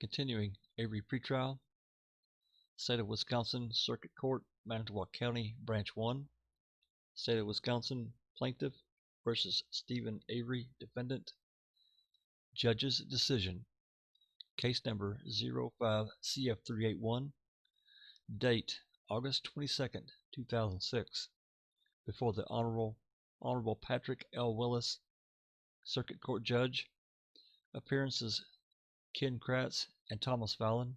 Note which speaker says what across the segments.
Speaker 1: Continuing Avery pretrial, State of Wisconsin Circuit Court, Manitowoc County, Branch 1, State of Wisconsin Plaintiff versus Stephen Avery, Defendant. Judge's decision. Case number 05CF381. Date August 22nd, 2006. Before the Honorable Patrick L. Willis, Circuit Court Judge. Appearances Ken Kratz and Thomas Fallon,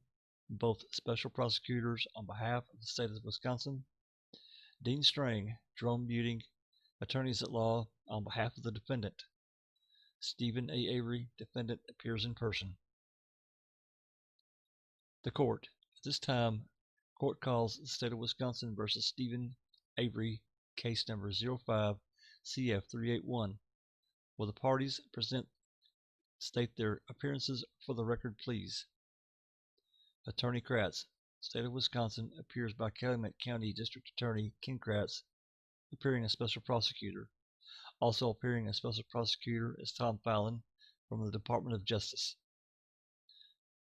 Speaker 1: both special prosecutors on behalf of the state of Wisconsin. Dean Strang, Jerome Buting, attorneys at law on behalf of the defendant. Stephen A. Avery, defendant, appears in person. The court. At this time, court calls the state of Wisconsin versus Stephen Avery, case number 05CF381. Will the parties state their appearances for the record, please? Attorney Kratz, State of Wisconsin, appears by Calumet County District Attorney Ken Kratz, appearing as special prosecutor. Also appearing as special prosecutor is Tom Fallon from the Department of Justice.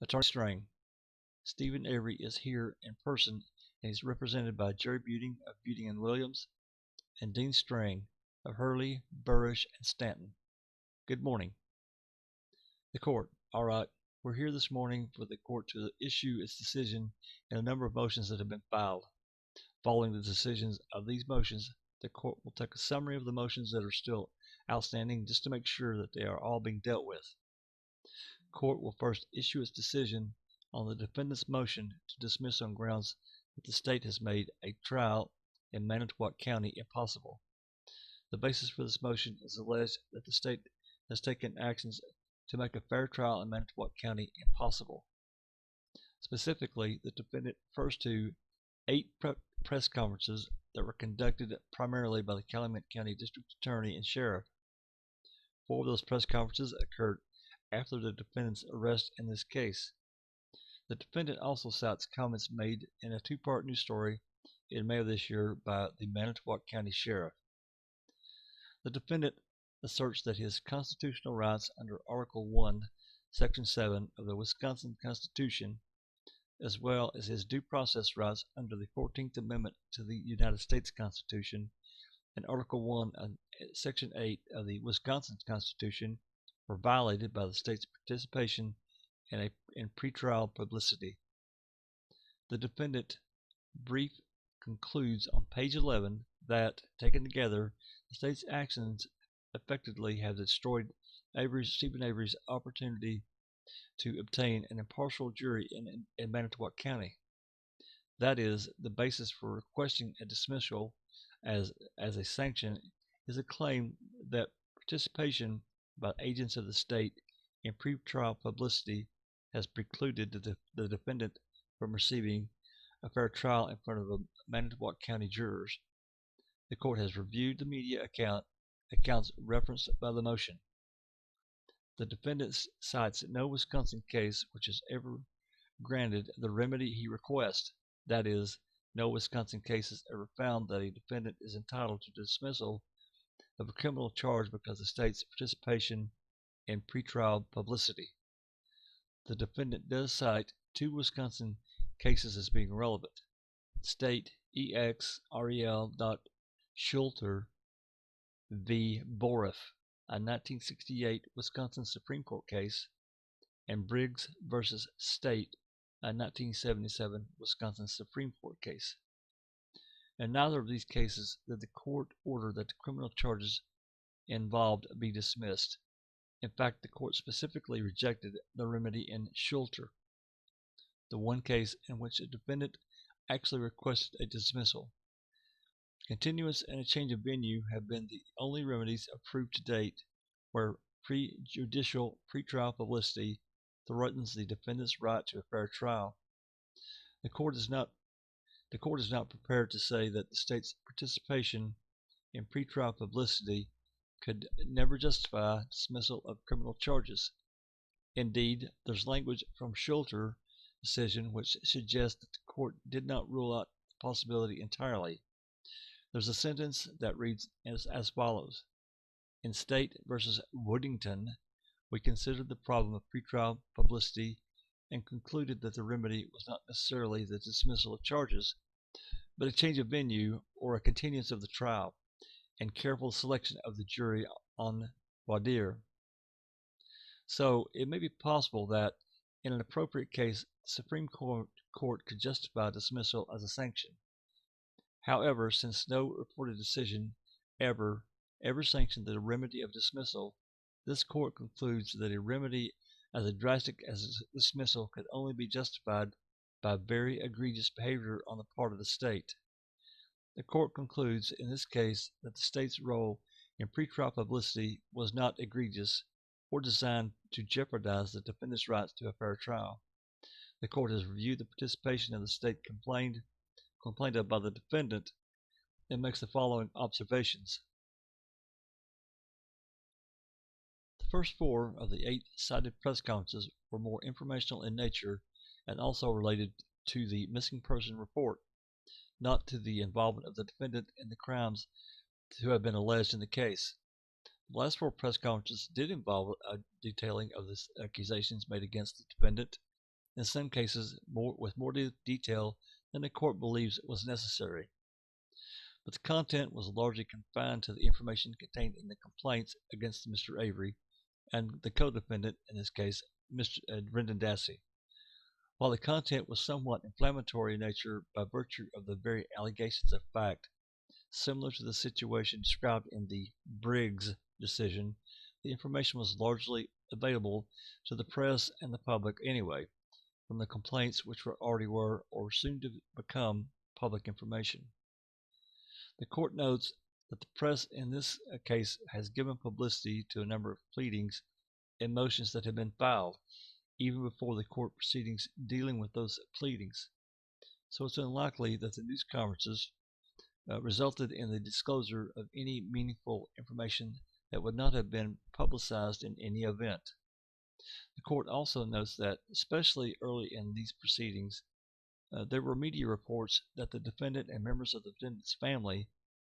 Speaker 1: Attorney Strang, Stephen Avery is here in person and is represented by Jerry Buting of Buting and Williams and Dean Strang of Hurley, Burrish, and Stanton. Good morning. The court. All right. We're here this morning for the court to issue its decision in a number of motions that have been filed. Following the decisions of these motions, the court will take a summary of the motions that are still outstanding just to make sure that they are all being dealt with. The court will first issue its decision on the defendant's motion to dismiss on grounds that the state has made a trial in Manitowoc County impossible. The basis for this motion is alleged that the state has taken actions to make a fair trial in Manitowoc County impossible. Specifically, the defendant refers to 8 press conferences that were conducted primarily by the Calumet County District Attorney and Sheriff. 4 of those press conferences occurred after the defendant's arrest in this case. The defendant also cites comments made in a 2-part news story in May of this year by the Manitowoc County Sheriff. The defendant asserts that his constitutional rights under Article 1, Section 7 of the Wisconsin Constitution, as well as his due process rights under the 14th Amendment to the United States Constitution and Article 1 and Section 8 of the Wisconsin Constitution, were violated by the state's participation in pretrial publicity. The defendant brief concludes on page 11 that, taken together, the state's actions effectively have destroyed Stephen Avery's opportunity to obtain an impartial jury in Manitowoc County. That is, the basis for requesting a dismissal as a sanction is a claim that participation by agents of the state in pretrial publicity has precluded the defendant from receiving a fair trial in front of Manitowoc County jurors. The court has reviewed the media accounts referenced by the motion. The defendant cites no Wisconsin case which has ever granted the remedy he requests. That is, no Wisconsin case has ever found that a defendant is entitled to dismissal of a criminal charge because of the state's participation in pretrial publicity. The defendant does cite 2 Wisconsin cases as being relevant. State EXREL.Schulter v. Boriff, a 1968 Wisconsin Supreme Court case, and Briggs v. State, a 1977 Wisconsin Supreme Court case. In neither of these cases did the court order that the criminal charges involved be dismissed. In fact, the court specifically rejected the remedy in Schulter, the one case in which a defendant actually requested a dismissal. Continuance and a change of venue have been the only remedies approved to date where prejudicial pretrial publicity threatens the defendant's right to a fair trial. The court is not prepared to say that the state's participation in pretrial publicity could never justify dismissal of criminal charges. Indeed, there's language from Schulter decision which suggests that the court did not rule out the possibility entirely. There's a sentence that reads as follows. In State v. Woodington, we considered the problem of pretrial publicity and concluded that the remedy was not necessarily the dismissal of charges, but a change of venue or a continuance of the trial, and careful selection of the jury en voir. So it may be possible that, in an appropriate case, the Supreme Court could justify dismissal as a sanction. However, since no reported decision ever sanctioned the remedy of dismissal, this court concludes that a remedy as drastic as dismissal could only be justified by very egregious behavior on the part of the state. The court concludes in this case that the state's role in pretrial publicity was not egregious or designed to jeopardize the defendant's rights to a fair trial. The court has reviewed the participation of the state complained of by the defendant and makes the following observations. The first 4 of the 8 cited press conferences were more informational in nature and also related to the missing person report, not to the involvement of the defendant in the crimes to have been alleged in the case. The last 4 press conferences did involve a detailing of the accusations made against the defendant, in some cases with more detail than the court believes was necessary. But the content was largely confined to the information contained in the complaints against Mr. Avery and the co-defendant, in this case, Mr. Brendan Dassey. While the content was somewhat inflammatory in nature by virtue of the very allegations of fact, similar to the situation described in the Briggs decision, the information was largely available to the press and the public anyway, from the complaints which already were or soon to become public information. The court notes that the press in this case has given publicity to a number of pleadings and motions that have been filed, even before the court proceedings dealing with those pleadings. So it's unlikely that the news conferences resulted in the disclosure of any meaningful information that would not have been publicized in any event. The court also notes that, especially early in these proceedings, there were media reports that the defendant and members of the defendant's family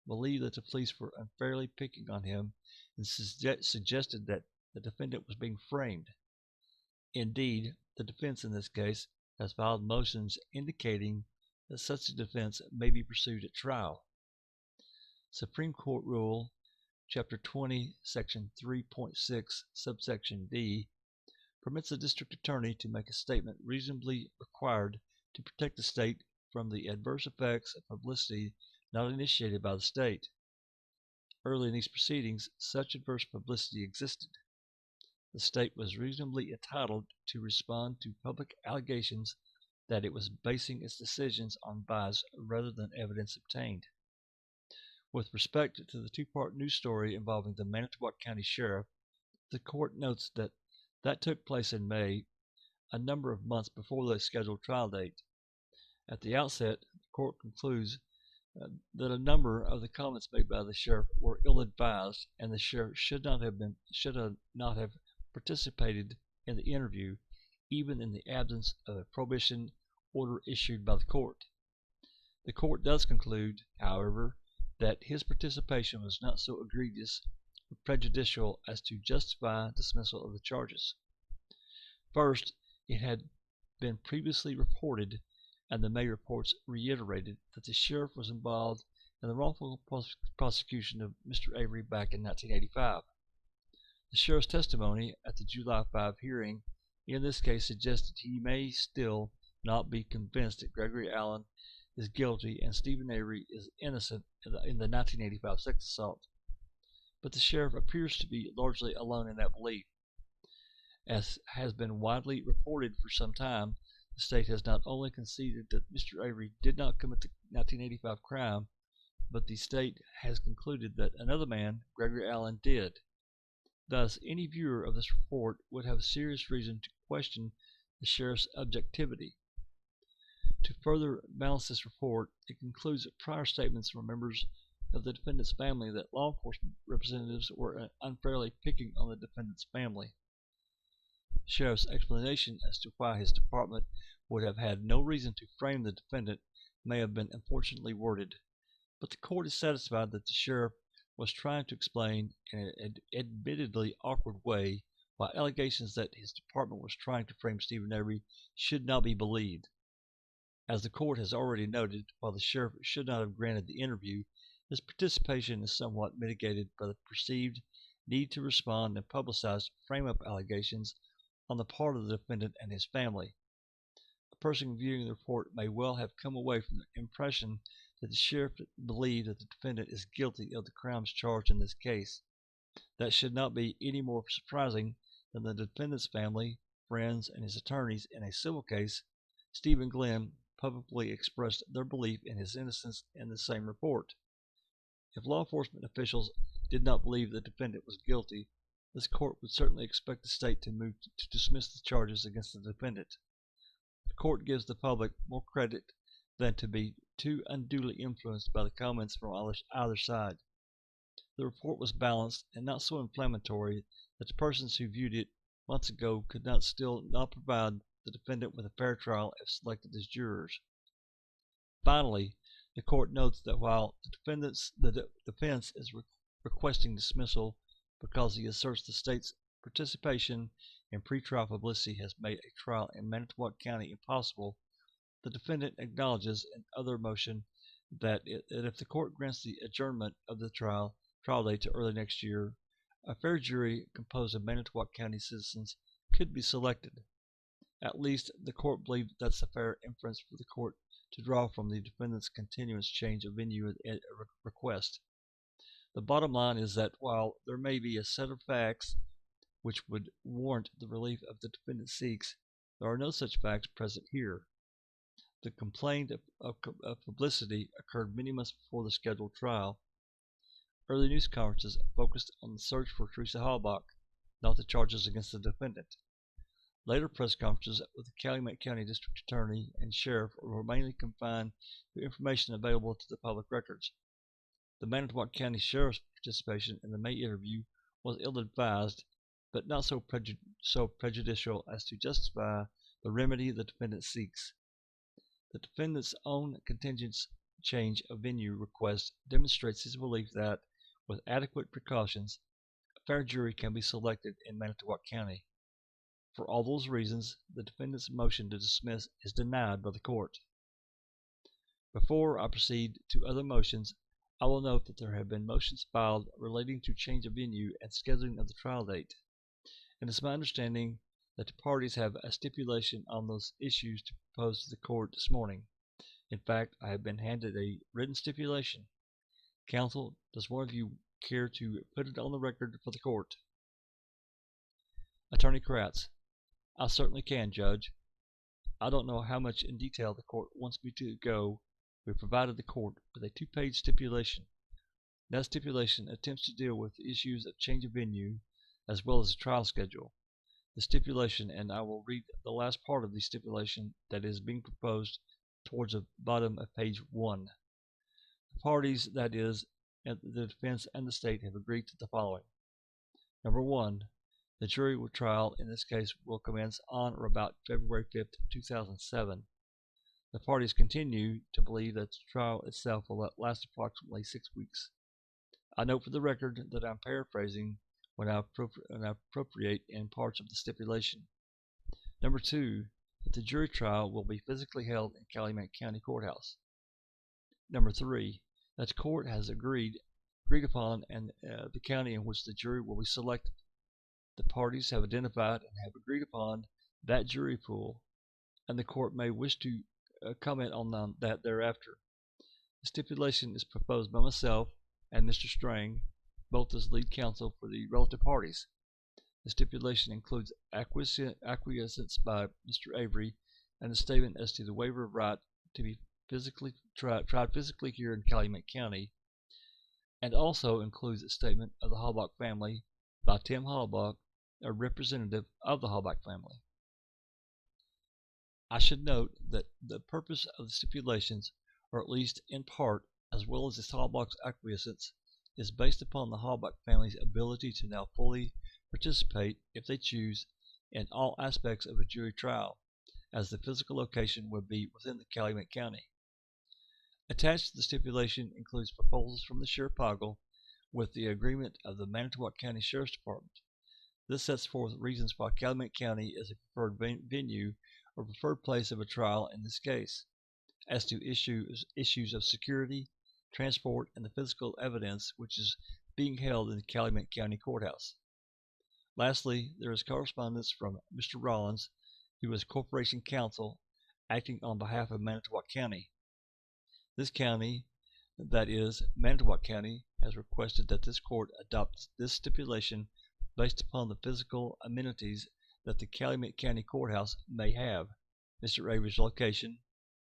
Speaker 1: believed that the police were unfairly picking on him and suggested that the defendant was being framed. Indeed, the defense in this case has filed motions indicating that such a defense may be pursued at trial. Supreme Court Rule, Chapter 20, Section 3.6, Subsection D, permits the district attorney to make a statement reasonably required to protect the state from the adverse effects of publicity not initiated by the state. Early in these proceedings, such adverse publicity existed. The state was reasonably entitled to respond to public allegations that it was basing its decisions on bias rather than evidence obtained. With respect to the 2-part news story involving the Manitowoc County Sheriff, the court notes that took place in May, a number of months before the scheduled trial date. At the outset, the court concludes that a number of the comments made by the sheriff were ill-advised, and the sheriff should not have participated in the interview, even in the absence of a prohibition order issued by the court. The court does conclude, however, that his participation was not so egregious or prejudicial as to justify dismissal of the charges. First, it had been previously reported, and the May reports reiterated, that the sheriff was involved in the wrongful prosecution of Mr. Avery back in 1985. The sheriff's testimony at the July 5 hearing in this case suggested he may still not be convinced that Gregory Allen is guilty and Stephen Avery is innocent in the 1985 sex assault. But the sheriff appears to be largely alone in that belief. As has been widely reported for some time, the state has not only conceded that Mr. Avery did not commit the 1985 crime, but the state has concluded that another man, Gregory Allen, did. Thus, any viewer of this report would have serious reason to question the sheriff's objectivity. To further balance this report, it concludes that prior statements from members of the defendant's family that law enforcement representatives were unfairly picking on the defendant's family. The sheriff's explanation as to why his department would have had no reason to frame the defendant may have been unfortunately worded, but the court is satisfied that the sheriff was trying to explain in an admittedly awkward way while allegations that his department was trying to frame Stephen Avery should not be believed. As the court has already noted, while the sheriff should not have granted the interview, his participation is somewhat mitigated by the perceived need to respond and publicize frame-up allegations on the part of the defendant and his family. A person viewing the report may well have come away from the impression that the sheriff believed that the defendant is guilty of the crimes charged in this case. That should not be any more surprising than the defendant's family, friends, and his attorneys in a civil case. Stephen Glenn publicly expressed their belief in his innocence in the same report. If law enforcement officials did not believe the defendant was guilty, this court would certainly expect the state to move to dismiss the charges against the defendant. The court gives the public more credit than to be too unduly influenced by the comments from either side. The report was balanced and not so inflammatory that the persons who viewed it months ago could still not provide the defendant with a fair trial if selected as jurors. Finally, the court notes that while the defense is requesting dismissal because he asserts the state's participation in pretrial publicity has made a trial in Manitowoc County impossible, the defendant acknowledges in other motion that if the court grants the adjournment of the trial date to early next year, a fair jury composed of Manitowoc County citizens could be selected. At least the court believed that's a fair inference for the court to draw from the defendant's continuous change of venue request. The bottom line is that while there may be a set of facts which would warrant the relief of the defendant seeks, there are no such facts present here. The complaint of publicity occurred many months before the scheduled trial. Early news conferences focused on the search for Teresa, not the charges against the defendant. Later press conferences with the Calumet County District Attorney and Sheriff were mainly confined to information available to the public records. The Manitowoc County Sheriff's participation in the May interview was ill-advised, but not so prejudicial as to justify the remedy the defendant seeks. The defendant's own contingent change of venue request demonstrates his belief that, with adequate precautions, a fair jury can be selected in Manitowoc County. For all those reasons, the defendant's motion to dismiss is denied by the court. Before I proceed to other motions, I will note that there have been motions filed relating to change of venue and scheduling of the trial date. And it's my understanding that the parties have a stipulation on those issues to propose to the court this morning. In fact, I have been handed a written stipulation. Counsel, does one of you care to put it on the record for the court? Attorney Kratz: I certainly can, Judge. I don't know how much in detail the court wants me to go. We provided the court with a 2-page stipulation. That stipulation attempts to deal with the issues of change of venue as well as the trial schedule. The stipulation, and I will read the last part of the stipulation that is being proposed towards the bottom of page 1. The parties, that is, the defense and the state, have agreed to the following. Number 1. The jury trial in this case will commence on or about February 5th, 2007. The parties continue to believe that the trial itself will last approximately 6 weeks. I note for the record that I'm paraphrasing when I appropriate in parts of the stipulation. Number 2, that the jury trial will be physically held in Calumet County Courthouse. Number 3, that the court has agreed upon and the county in which the jury will be selected. The parties have identified and have agreed upon that jury pool, and the court may wish to comment on that thereafter. The stipulation is proposed by myself and Mr. Strang, both as lead counsel for the relative parties. The stipulation includes acquiescence by Mr. Avery and a statement as to the waiver of right to be tried physically here in Calumet County, and also includes a statement of the Halbach family by Tim Halbach, a representative of the Halbach family. I should note that the purpose of the stipulations, or at least in part, as well as the Halbach's acquiescence, is based upon the Halbach family's ability to now fully participate, if they choose, in all aspects of a jury trial, as the physical location would be within the Calumet County. Attached to the stipulation includes proposals from the Sheriff Poggle with the agreement of the Manitowoc County Sheriff's Department. This sets forth reasons why Calumet County is a preferred venue or preferred place of a trial in this case. As to issues of security, transport, and the physical evidence which is being held in the Calumet County Courthouse. Lastly, there is correspondence from Mr. Rollins, who is Corporation Counsel acting on behalf of Manitowoc County. This county, that is, Manitowoc County, has requested that this court adopt this stipulation based upon the physical amenities that the Calumet County Courthouse may have, Mr. Avery's location,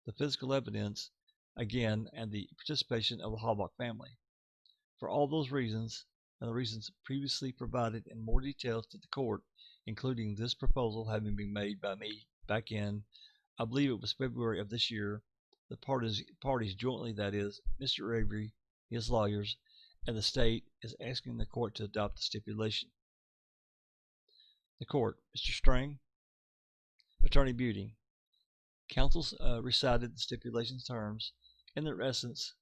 Speaker 1: the physical evidence, again, and the participation of the Halbach family. For all those reasons, and the reasons previously provided in more details to the court, including this proposal having been made by me back in, I believe it was February of this year, the parties jointly, that is, Mr. Avery, his lawyers, and the state, is asking the court to adopt the stipulation. The court, Mr. Strang, Attorney Buting. Counsel recited the stipulation's terms. In their essence,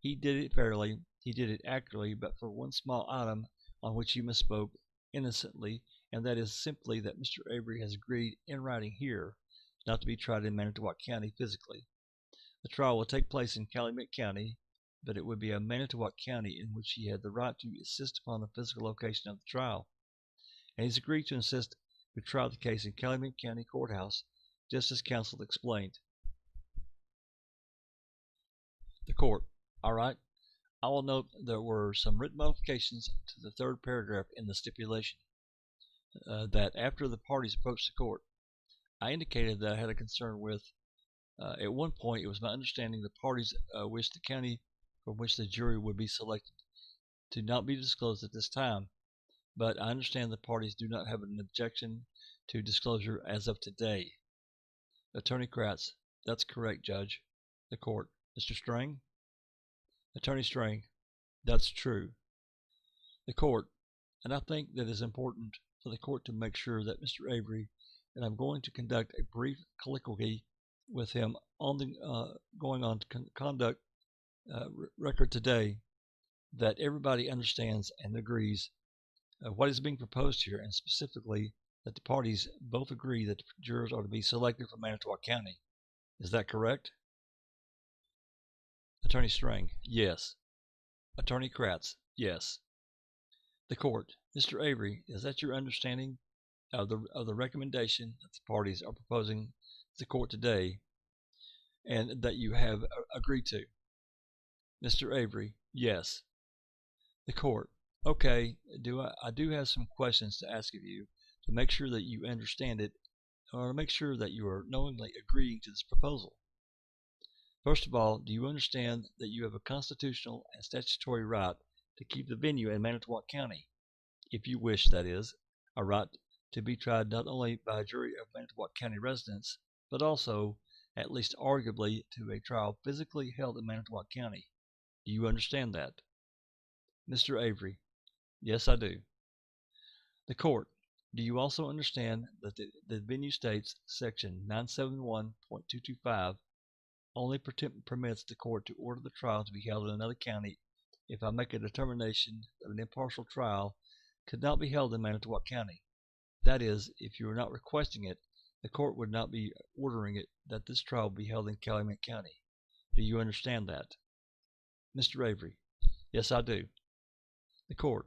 Speaker 1: he did it fairly, he did it accurately, but for one small item on which he misspoke innocently, and that is simply that Mr. Avery has agreed in writing here not to be tried in Manitowoc County physically. The trial will take place in Calumet County, but it would be a Manitowoc County in which he had the right to insist upon the physical location of the trial. And he's agreed to insist we try the case in Calumet County Courthouse, just as counsel explained. The court. All right. I will note there were some written modifications to the third paragraph in the stipulation. That after the parties approached the court, I indicated that I had a concern with, at one point it was my understanding the parties wished the county from which the jury would be selected to not be disclosed at this time, but I understand the parties do not have an objection to disclosure as of today. Attorney Kratz. That's correct, Judge. The court. Mr. Strang? Attorney Strang. That's true. The court. And I think that it is important for the court to make sure that Mr. Avery, and I'm going to conduct a brief colloquy with him on the going on conduct record today, that everybody understands and agrees what is being proposed here, and specifically that the parties both agree that the jurors are to be selected from Manitowoc County. Is that correct? Attorney Strang. Yes. Attorney Kratz. Yes. The court. Mr. Avery, is that your understanding of the recommendation that the parties are proposing to the court today, and that you have agreed to? Mr. Avery. Yes. The court. Okay. I do have some questions to ask of you to make sure that you understand it, or to make sure that you are knowingly agreeing to this proposal. First of all, do you understand that you have a constitutional and statutory right to keep the venue in Manitowoc County, if you wish, that is, a right to be tried not only by a jury of Manitowoc County residents, but also, at least arguably, to a trial physically held in Manitowoc County? Do you understand that? Mr. Avery. Yes, I do. The court. Do you also understand that the venue states section 971.225 only permits the court to order the trial to be held in another county if I make a determination that an impartial trial could not be held in Manitowoc County? That is, if you are not requesting it, the court would not be ordering it that this trial be held in Calumet County. Do you understand that? Mr. Avery. Yes, I do. The court.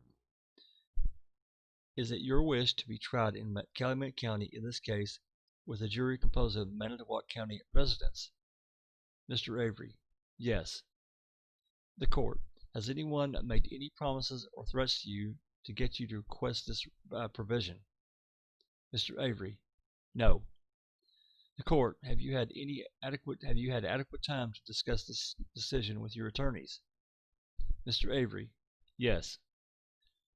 Speaker 1: Is it your wish to be tried in Calumet County in this case with a jury composed of Manitowoc County residents? Mr. Avery. Yes. The court. Has anyone made any promises or threats to you to get you to request this provision? Mr. Avery. No. The court. Have you had adequate time to discuss this decision with your attorneys? Mr. Avery. Yes.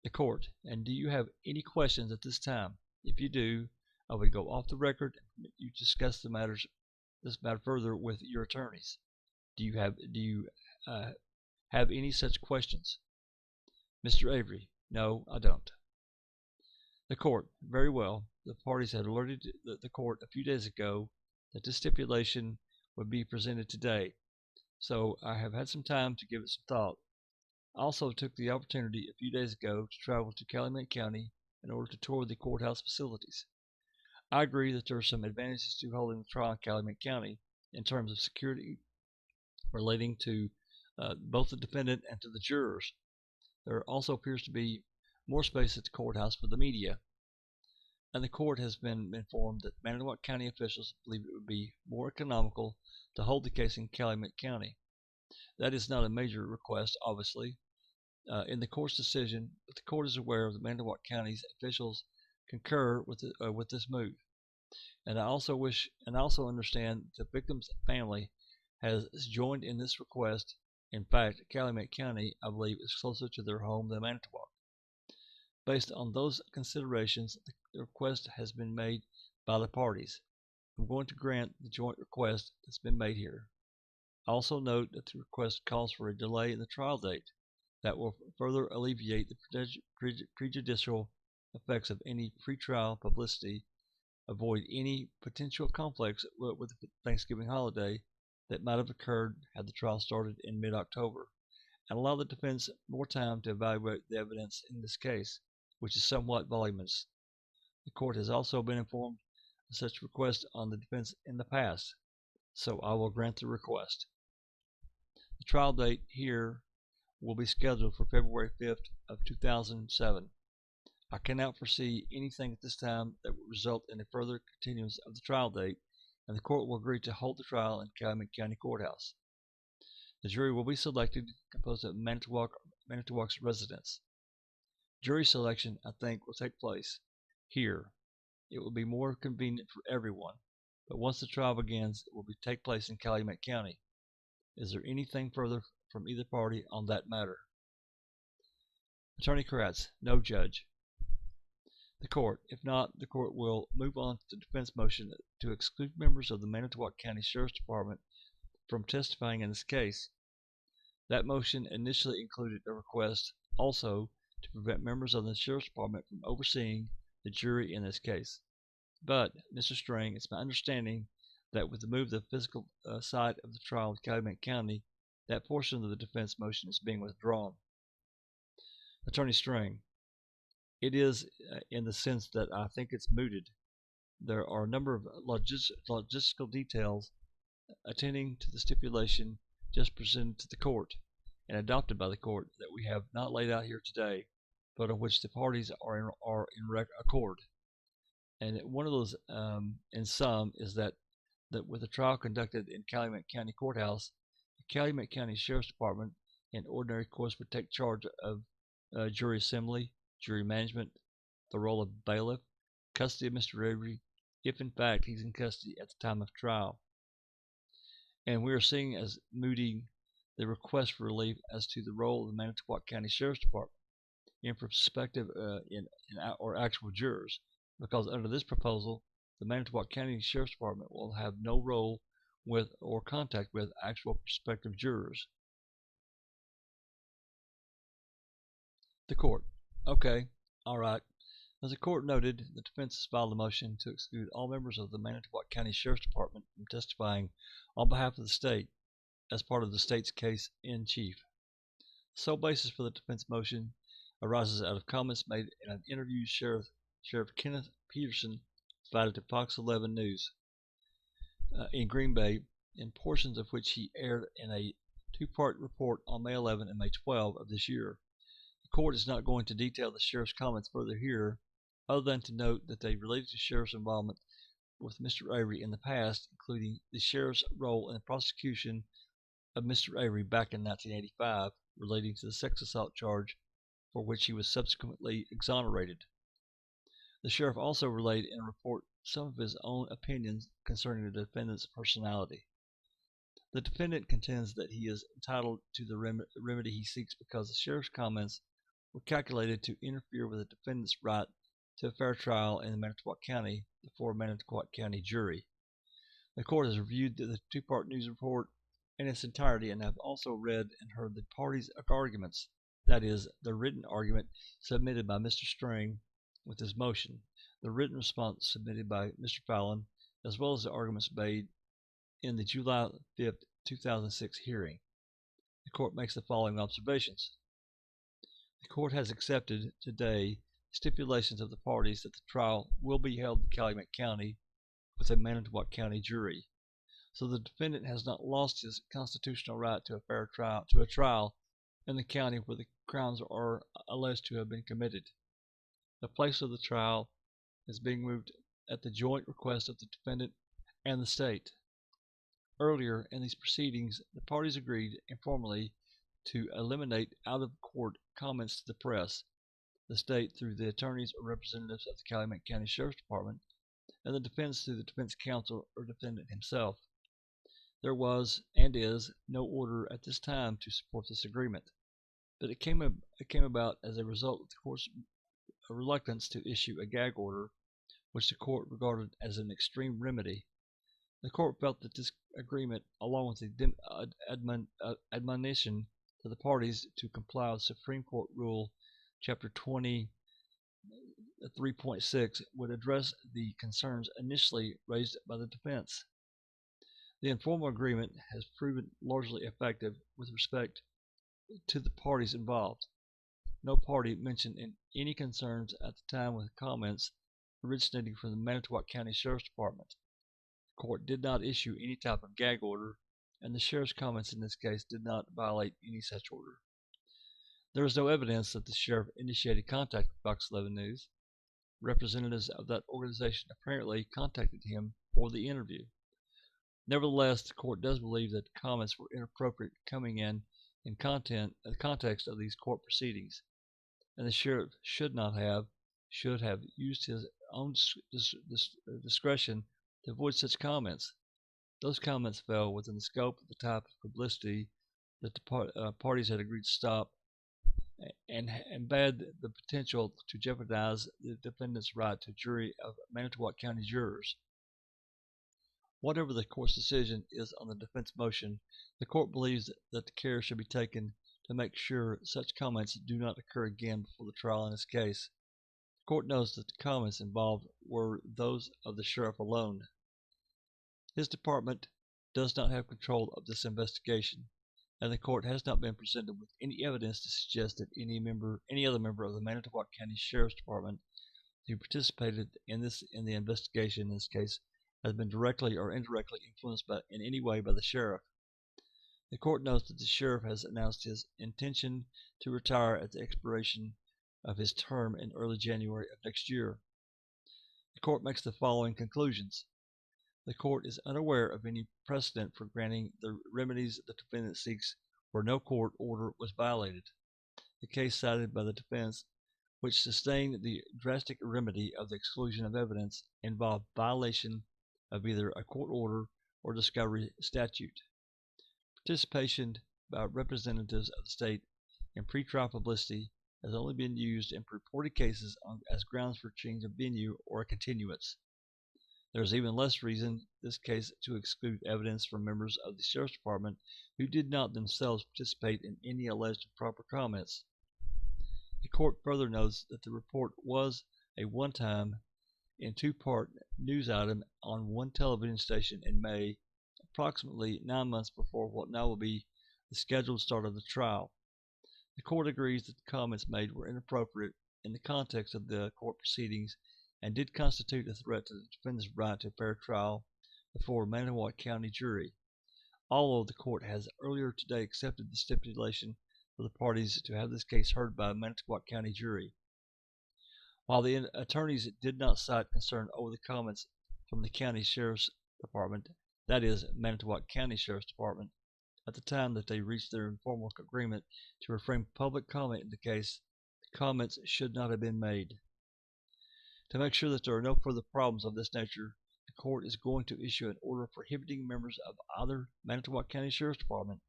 Speaker 1: The court. And do you have any questions at this time? If you do, I would go off the record and permit you to discuss this matter further with your attorneys. Do you have any such questions? Mr. Avery. No, I don't. The court. Very well. The parties had alerted the court a few days ago that this stipulation would be presented today, so I have had some time to give it some thought. I also took the opportunity a few days ago to travel to Calumet County in order to tour the courthouse facilities. I agree that there are some advantages to holding the trial in Calumet County in terms of security relating to both the defendant and to the jurors. There also appears to be more space at the courthouse for the media, and the court has been informed that Manitowoc County officials believe it would be more economical to hold the case in Calumet County. That is not a major request, obviously, in the court's decision, but the court is aware of the Manitowoc County's officials concur with this move. And I also understand the victim's family has joined in this request. In fact, Calumet County, I believe, is closer to their home than Manitowoc. Based on those considerations, the request has been made by the parties. I'm going to grant the joint request that's been made here. I also note that the request calls for a delay in the trial date that will further alleviate the prejudicial effects of any pretrial publicity, avoid any potential conflicts with the Thanksgiving holiday that might have occurred had the trial started in mid-October, and allow the defense more time to evaluate the evidence in this case, which is somewhat voluminous. The court has also been informed of such requests on the defense in the past, so I will grant the request. The trial date here will be scheduled for February 5th of 2007. I cannot foresee anything at this time that would result in a further continuance of the trial date, and the court will agree to hold the trial in Calumet County Courthouse. The jury will be selected, composed of Manitowoc's residents. Jury selection, I think, will take place here. It will be more convenient for everyone, but once the trial begins, it will take place in Calumet County. Is there anything further from either party on that matter? Attorney Kratz: No, Judge. The court. If not, the court will move on to the defense motion to exclude members of the Manitowoc County Sheriff's Department from testifying in this case. That motion initially included a request also to prevent members of the Sheriff's Department from overseeing the jury in this case. But, Mr. Strang, it's my understanding that with the move to the physical side of the trial in Calumet County, that portion of the defense motion is being withdrawn. Attorney Strang: It is in the sense that I think it's mooted. There are a number of logistical details attending to the stipulation just presented to the court and adopted by the court that we have not laid out here today, but of which the parties are in accord. And one of those, in sum, is that with the trial conducted in Calumet County Courthouse, the Calumet County Sheriff's Department in ordinary course would take charge of jury assembly, jury management, the role of bailiff, custody of Mr. Avery, if in fact he's in custody at the time of trial. And we are seeing as mooting the request for relief as to the role of the Manitowoc County Sheriff's Department in perspective or actual jurors, because under this proposal, the Manitowoc County Sheriff's Department will have no role with or contact with actual prospective jurors. The court. Okay, all right. As the court noted, the defense has filed a motion to exclude all members of the Manitowoc County Sheriff's Department from testifying on behalf of the state as part of the state's case in chief. The sole basis for the defense motion arises out of comments made in an interview Sheriff Kenneth Petersen provided to Fox 11 News in Green Bay, in portions of which he aired in a two-part report on May 11 and May 12 of this year. The court is not going to detail the sheriff's comments further here, other than to note that they related to sheriff's involvement with Mr. Avery in the past, including the sheriff's role in the prosecution of Mr. Avery back in 1985 relating to the sex assault charge for which he was subsequently exonerated. The sheriff also relayed in a report some of his own opinions concerning the defendant's personality. The defendant contends that he is entitled to the remedy he seeks because the sheriff's comments were calculated to interfere with the defendant's right to a fair trial in the Manitowoc County before a Manitowoc County jury. The court has reviewed the two-part news report in its entirety and have also read and heard the parties' arguments, that is, the written argument submitted by Mr. Strang with his motion, the written response submitted by Mr. Fallon, as well as the arguments made in the July 5, 2006 hearing. The court makes the following observations. The court has accepted today stipulations of the parties that the trial will be held in Calumet County with a Manitowoc County jury. So the defendant has not lost his constitutional right to a trial in the county where the crimes are alleged to have been committed. The place of the trial is being moved at the joint request of the defendant and the state. Earlier in these proceedings, the parties agreed informally to eliminate out-of-court comments to the press, the state through the attorneys or representatives of the Calumet County Sheriff's Department, and the defense through the defense counsel or defendant himself. There was, and is, no order at this time to support this agreement, but it came about as a result of the court's reluctance to issue a gag order, which the court regarded as an extreme remedy. The court felt that this agreement, along with the admonition to the parties to comply with Supreme Court Rule Chapter 20, 3.6, would address the concerns initially raised by the defense. The informal agreement has proven largely effective with respect to the parties involved. No party mentioned any concerns at the time with comments originating from the Manitowoc County Sheriff's Department. The court did not issue any type of gag order, and the sheriff's comments in this case did not violate any such order. There is no evidence that the sheriff initiated contact with Fox 11 News. Representatives of that organization apparently contacted him for the interview. Nevertheless, the court does believe that the comments were inappropriate coming in context of these court proceedings, and the sheriff should have used his own discretion to avoid such comments. Those comments fell within the scope of the type of publicity that the parties had agreed to stop, and had the potential to jeopardize the defendant's right to a jury of Manitowoc County jurors. Whatever the court's decision is on the defense motion, the court believes that the care should be taken to make sure such comments do not occur again before the trial in this case. The court knows that the comments involved were those of the sheriff alone. His department does not have control of this investigation, and the court has not been presented with any evidence to suggest that any other member of the Manitowoc County Sheriff's Department who participated in the investigation in this case has been directly or indirectly influenced in any way by the sheriff. The court notes that the sheriff has announced his intention to retire at the expiration of his term in early January of next year. The court makes the following conclusions. The court is unaware of any precedent for granting the remedies the defendant seeks where no court order was violated. The case cited by the defense, which sustained the drastic remedy of the exclusion of evidence, involved violation of either a court order or discovery statute. Participation by representatives of the state in pretrial publicity has only been used in purported cases as grounds for change of venue or a continuance. There is even less reason in this case to exclude evidence from members of the Sheriff's Department who did not themselves participate in any alleged improper comments. The court further notes that the report was a one-time and two-part news item on one television station in May, approximately 9 months before what now will be the scheduled start of the trial. The court agrees that the comments made were inappropriate in the context of the court proceedings and did constitute a threat to the defendant's right to a fair trial before a Manitowoc County jury, although the court has earlier today accepted the stipulation for the parties to have this case heard by a Manitowoc County jury. While the attorneys did not cite concern over the comments from the County Sheriff's Department, that is, Manitowoc County Sheriff's Department, at the time that they reached their informal agreement to refrain public comment in the case, the comments should not have been made. To make sure that there are no further problems of this nature, the court is going to issue an order prohibiting members of either Manitowoc County Sheriff's Department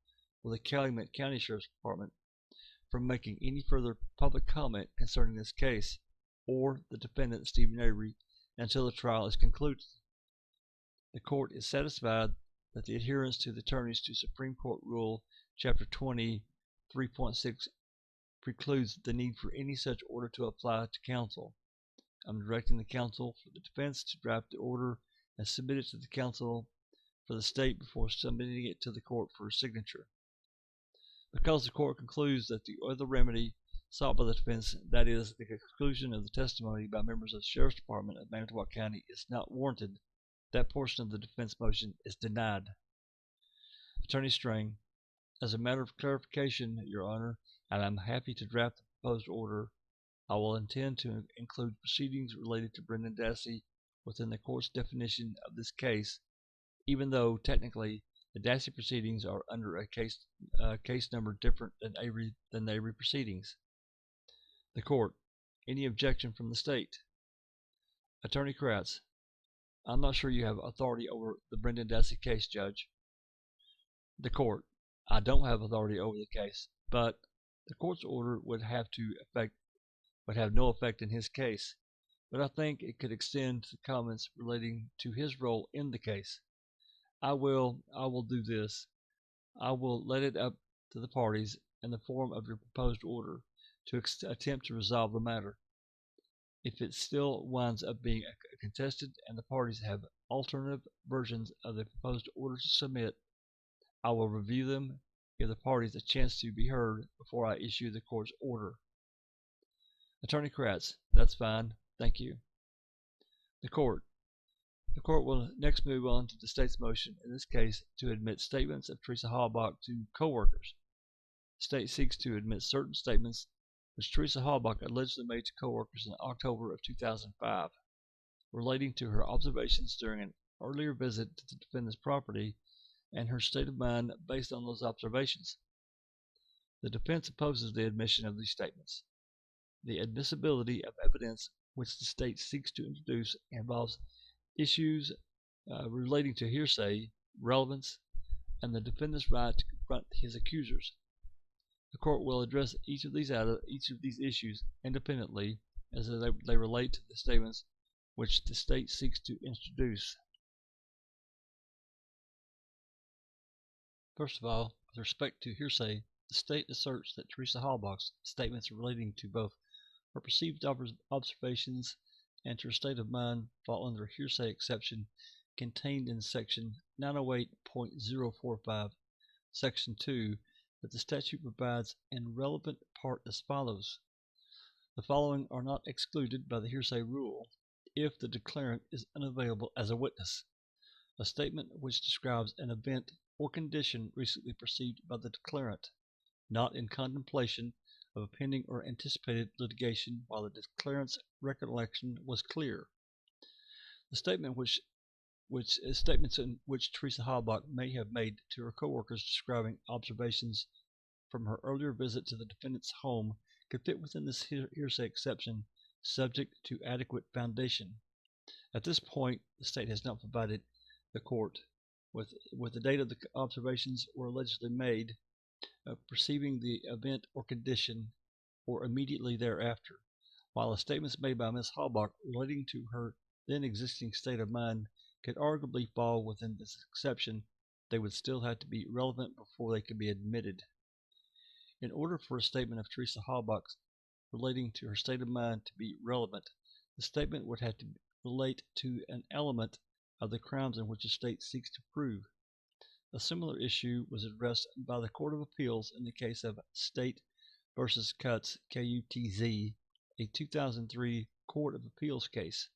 Speaker 1: or the Calumet County Sheriff's Department from making any further public comment concerning this case or the defendant, Stephen Avery, until the trial is concluded. The court is satisfied that the adherence to the attorneys to Supreme Court Rule Chapter 20, 3.6 precludes the need for any such order to apply to counsel. I'm directing the counsel for the defense to draft the order and submit it to the counsel for the state before submitting it to the court for signature. Because the court concludes that the other remedy sought by the defense, that is, the exclusion of the testimony by members of the Sheriff's Department of Manitowoc County, is not warranted, that portion of the defense motion is denied. Attorney Strang, as a matter of clarification, Your Honor, and I'm happy to draft the proposed order, I will intend to include proceedings related to Brendan Dassey within the court's definition of this case, even though technically the Dassey proceedings are under a case number different than the Avery proceedings. The court, any objection from the state? Attorney Kratz, I'm not sure you have authority over the Brendan Dassey case, Judge. The court, I don't have authority over the case, but the court's order would have no effect in his case, but I think it could extend to comments relating to his role in the case. I will do this. I will let it up to the parties in the form of your proposed order to attempt to resolve the matter. If it still winds up being contested and the parties have alternative versions of the proposed order to submit, I will review them, give the parties a chance to be heard before I issue the court's order. Attorney Kratz, that's fine. Thank you. The court will next move on to the state's motion, in this case, to admit statements of Teresa Halbach to co-workers. The state seeks to admit certain statements which Teresa Halbach allegedly made to co-workers in October of 2005, relating to her observations during an earlier visit to the defendant's property and her state of mind based on those observations. The defense opposes the admission of these statements. The admissibility of evidence which the state seeks to introduce involves issues relating to hearsay, relevance, and the defendant's right to confront his accusers. The court will address each of these issues independently as they relate to the statements which the state seeks to introduce. First of all, with respect to hearsay, the state asserts that Teresa Halbach's statements relating to both her perceived observations and her state of mind fall under a hearsay exception contained in Section 908.045, Section 2, that the statute provides in relevant part as follows. The following are not excluded by the hearsay rule if the declarant is unavailable as a witness. A statement which describes an event or condition recently perceived by the declarant, not in contemplation of a pending or anticipated litigation while the declarant's recollection was clear. The statements in which Teresa Halbach may have made to her coworkers describing observations from her earlier visit to the defendant's home could fit within this hearsay exception, subject to adequate foundation. At this point, the state has not provided the court with the date of the observations were allegedly made, perceiving the event or condition, or immediately thereafter. While the statements made by Ms. Halbach relating to her then existing state of mind could arguably fall within this exception, they would still have to be relevant before they could be admitted. In order for a statement of Teresa Halbach relating to her state of mind to be relevant, the statement would have to relate to an element of the crimes in which the state seeks to prove. A similar issue was addressed by the Court of Appeals in the case of State v. Cutts, K-U-T-Z, a 2003 Court of Appeals case.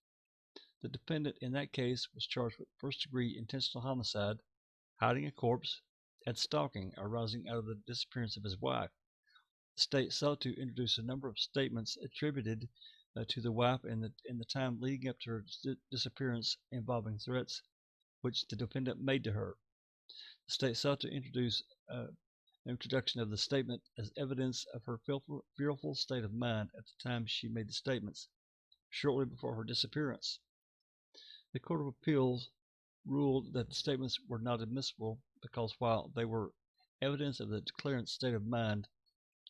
Speaker 1: The defendant in that case was charged with first-degree intentional homicide, hiding a corpse, and stalking arising out of the disappearance of his wife. The state sought to introduce a number of statements attributed to the wife in the time leading up to her disappearance involving threats which the defendant made to her. The state sought to introduce an introduction of the statement as evidence of her fearful state of mind at the time she made the statements, shortly before her disappearance. The Court of Appeals ruled that the statements were not admissible because while they were evidence of the declarant's state of mind,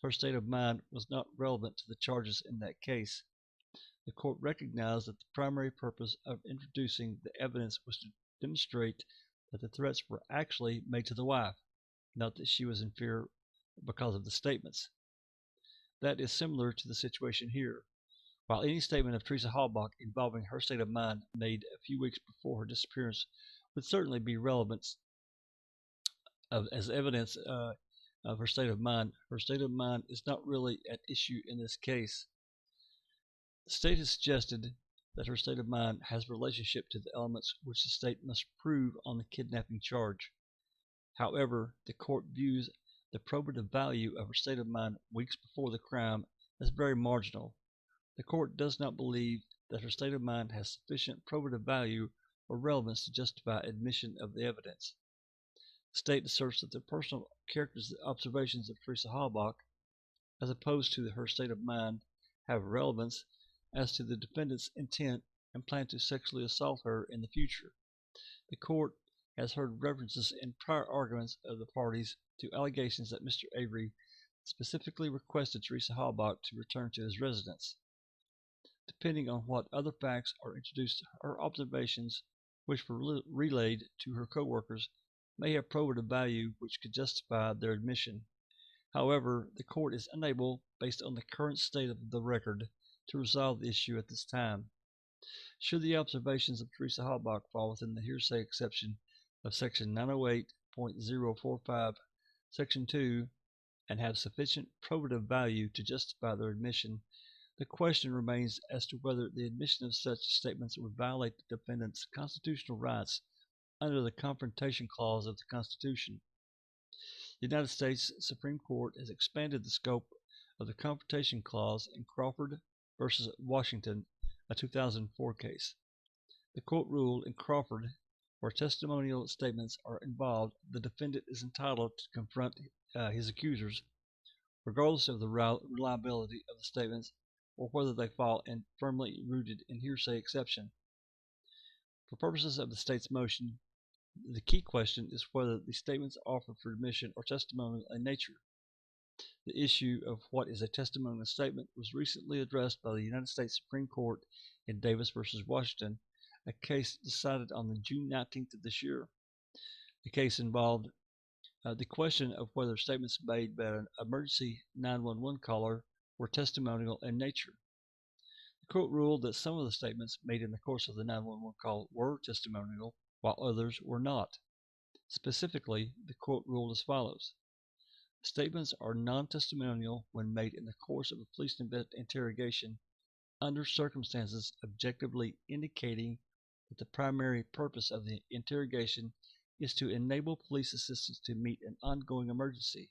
Speaker 1: her state of mind was not relevant to the charges in that case. The court recognized that the primary purpose of introducing the evidence was to demonstrate that the threats were actually made to the wife, not that she was in fear because of the statements. That is similar to the situation here. While any statement of Teresa Halbach involving her state of mind made a few weeks before her disappearance would certainly be relevant as evidence of her state of mind. Her state of mind is not really at issue in this case. The state has suggested that her state of mind has relationship to the elements which the state must prove on the kidnapping charge. However, the court views the probative value of her state of mind weeks before the crime as very marginal. The court does not believe that her state of mind has sufficient probative value or relevance to justify admission of the evidence. The state asserts that the personal characters and observations of Teresa Halbach, as opposed to her state of mind, have relevance as to the defendant's intent and plan to sexually assault her in the future. The court has heard references in prior arguments of the parties to allegations that Mr. Avery specifically requested Teresa Halbach to return to his residence. Depending on what other facts are introduced, her observations, which were relayed to her co-workers, may have probative value which could justify their admission. However, the court is unable, based on the current state of the record, to resolve the issue at this time. Should the observations of Teresa Halbach fall within the hearsay exception of Section 908.045, Section 2, and have sufficient probative value to justify their admission, the question remains as to whether the admission of such statements would violate the defendant's constitutional rights under the Confrontation Clause of the Constitution. The United States Supreme Court has expanded the scope of the Confrontation Clause in Crawford v. Washington, a 2004 case. The court ruled in Crawford, where testimonial statements are involved, the defendant is entitled to confront his accusers, regardless of the reliability of the statements or whether they fall in firmly rooted in hearsay exception. For purposes of the state's motion, the key question is whether the statements offered for admission are testimonial in nature. The issue of what is a testimonial statement was recently addressed by the United States Supreme Court in Davis v. Washington, a case decided on June 19th of this year. The case involved the question of whether statements made by an emergency 911 caller were testimonial in nature. The court ruled that some of the statements made in the course of the 911 call were testimonial, while others were not. Specifically, the court ruled as follows. Statements are non-testimonial when made in the course of a police interrogation under circumstances objectively indicating that the primary purpose of the interrogation is to enable police assistance to meet an ongoing emergency.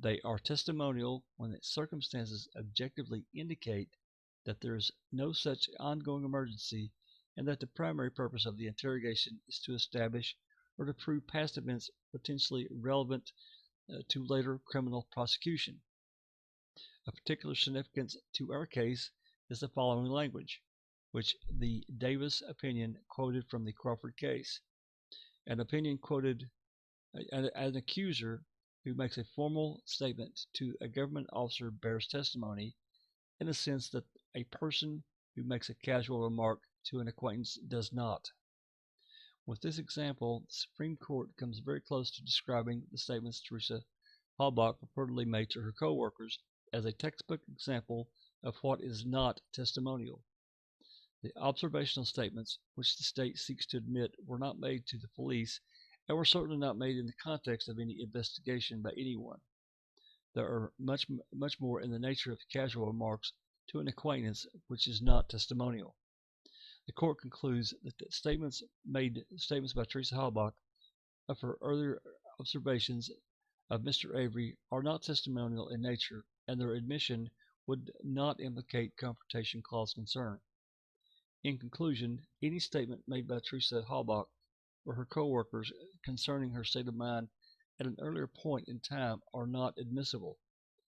Speaker 1: They are testimonial when the circumstances objectively indicate that there is no such ongoing emergency and that the primary purpose of the interrogation is to establish or to prove past events potentially relevant to later criminal prosecution. Of particular significance to our case is the following language, which the Davis opinion quoted from the Crawford case. An opinion quoted an accuser who makes a formal statement to a government officer bears testimony in the sense that a person who makes a casual remark to an acquaintance does not. With this example, the Supreme Court comes very close to describing the statements Teresa Halbach purportedly made to her co-workers as a textbook example of what is not testimonial. The observational statements which the state seeks to admit were not made to the police and were certainly not made in the context of any investigation by anyone. There are much more in the nature of casual remarks to an acquaintance which is not testimonial. The court concludes that the statements by Teresa Halbach of her earlier observations of Mr. Avery are not testimonial in nature, and their admission would not implicate Confrontation Clause concern. In conclusion, any statement made by Teresa Halbach or her co-workers concerning her state of mind at an earlier point in time are not admissible.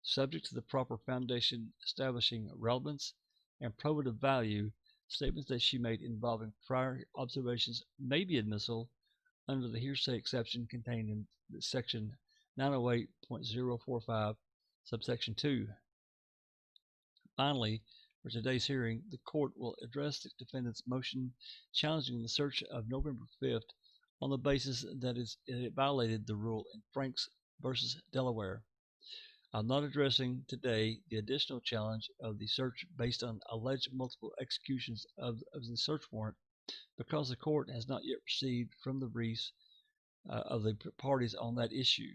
Speaker 1: Subject to the proper foundation establishing relevance and probative value, statements that she made involving prior observations may be admissible under the hearsay exception contained in Section 908.045, subsection 2. Finally, for today's hearing, the court will address the defendant's motion challenging the search of November 5th on the basis that it violated the rule in Franks v. Delaware. I'm not addressing today the additional challenge of the search based on alleged multiple executions of the search warrant because the court has not yet received from the briefs of the parties on that issue.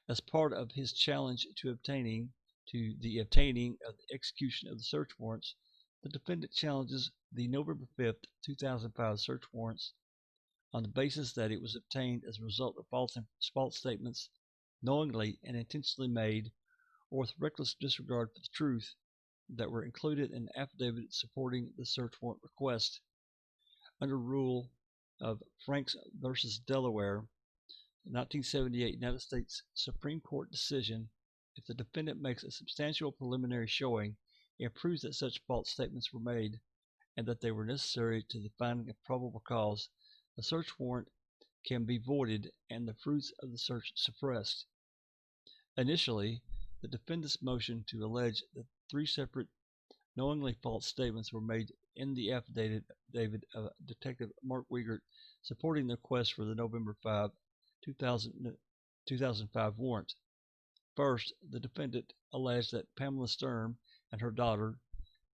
Speaker 1: As part of his challenge to the obtaining of the execution of the search warrants, the defendant challenges the November 5th, 2005 search warrants on the basis that it was obtained as a result of false statements knowingly and intentionally made or with reckless disregard for the truth that were included in the affidavit supporting the search warrant request. Under rule of Franks versus Delaware, 1978 United States Supreme Court decision, if the defendant makes a substantial preliminary showing and proves that such false statements were made and that they were necessary to the finding of probable cause, the search warrant can be voided and the fruits of the search suppressed. Initially, the defendant's motion to allege that 3 separate knowingly false statements were made in the affidavit of Detective Mark Wiegert supporting the request for the November 5, 2005 warrant. First, the defendant alleged that Pamela Sturm and her daughter,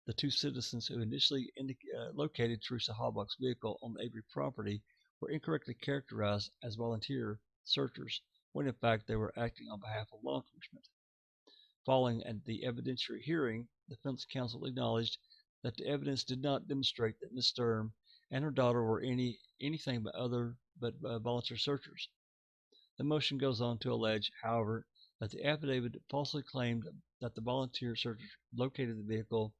Speaker 1: the 2 citizens who initially located Teresa Halbach's vehicle on the Avery property, were incorrectly characterized as volunteer searchers, when in fact they were acting on behalf of law enforcement. Following the evidentiary hearing, the defense counsel acknowledged that the evidence did not demonstrate that Ms. Sturm and her daughter were anything but volunteer searchers. The motion goes on to allege, however, that the affidavit falsely claimed that the volunteer searchers located the vehicle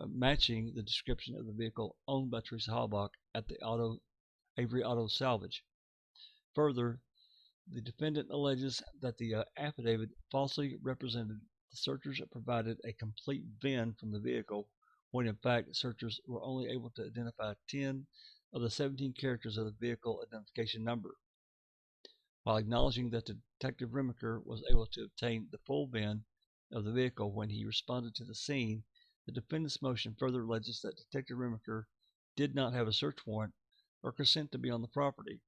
Speaker 1: matching the description of the vehicle owned by Teresa Halbach at the Avery Auto Salvage. Further, the defendant alleges that the affidavit falsely represented the searchers provided a complete VIN from the vehicle, when in fact searchers were only able to identify 10 of the 17 characters of the vehicle identification number. While acknowledging that Detective Remaker was able to obtain the full VIN of the vehicle when he responded to the scene, the defendant's motion further alleges that Detective Remaker did not have a search warrant or consent to be on the property,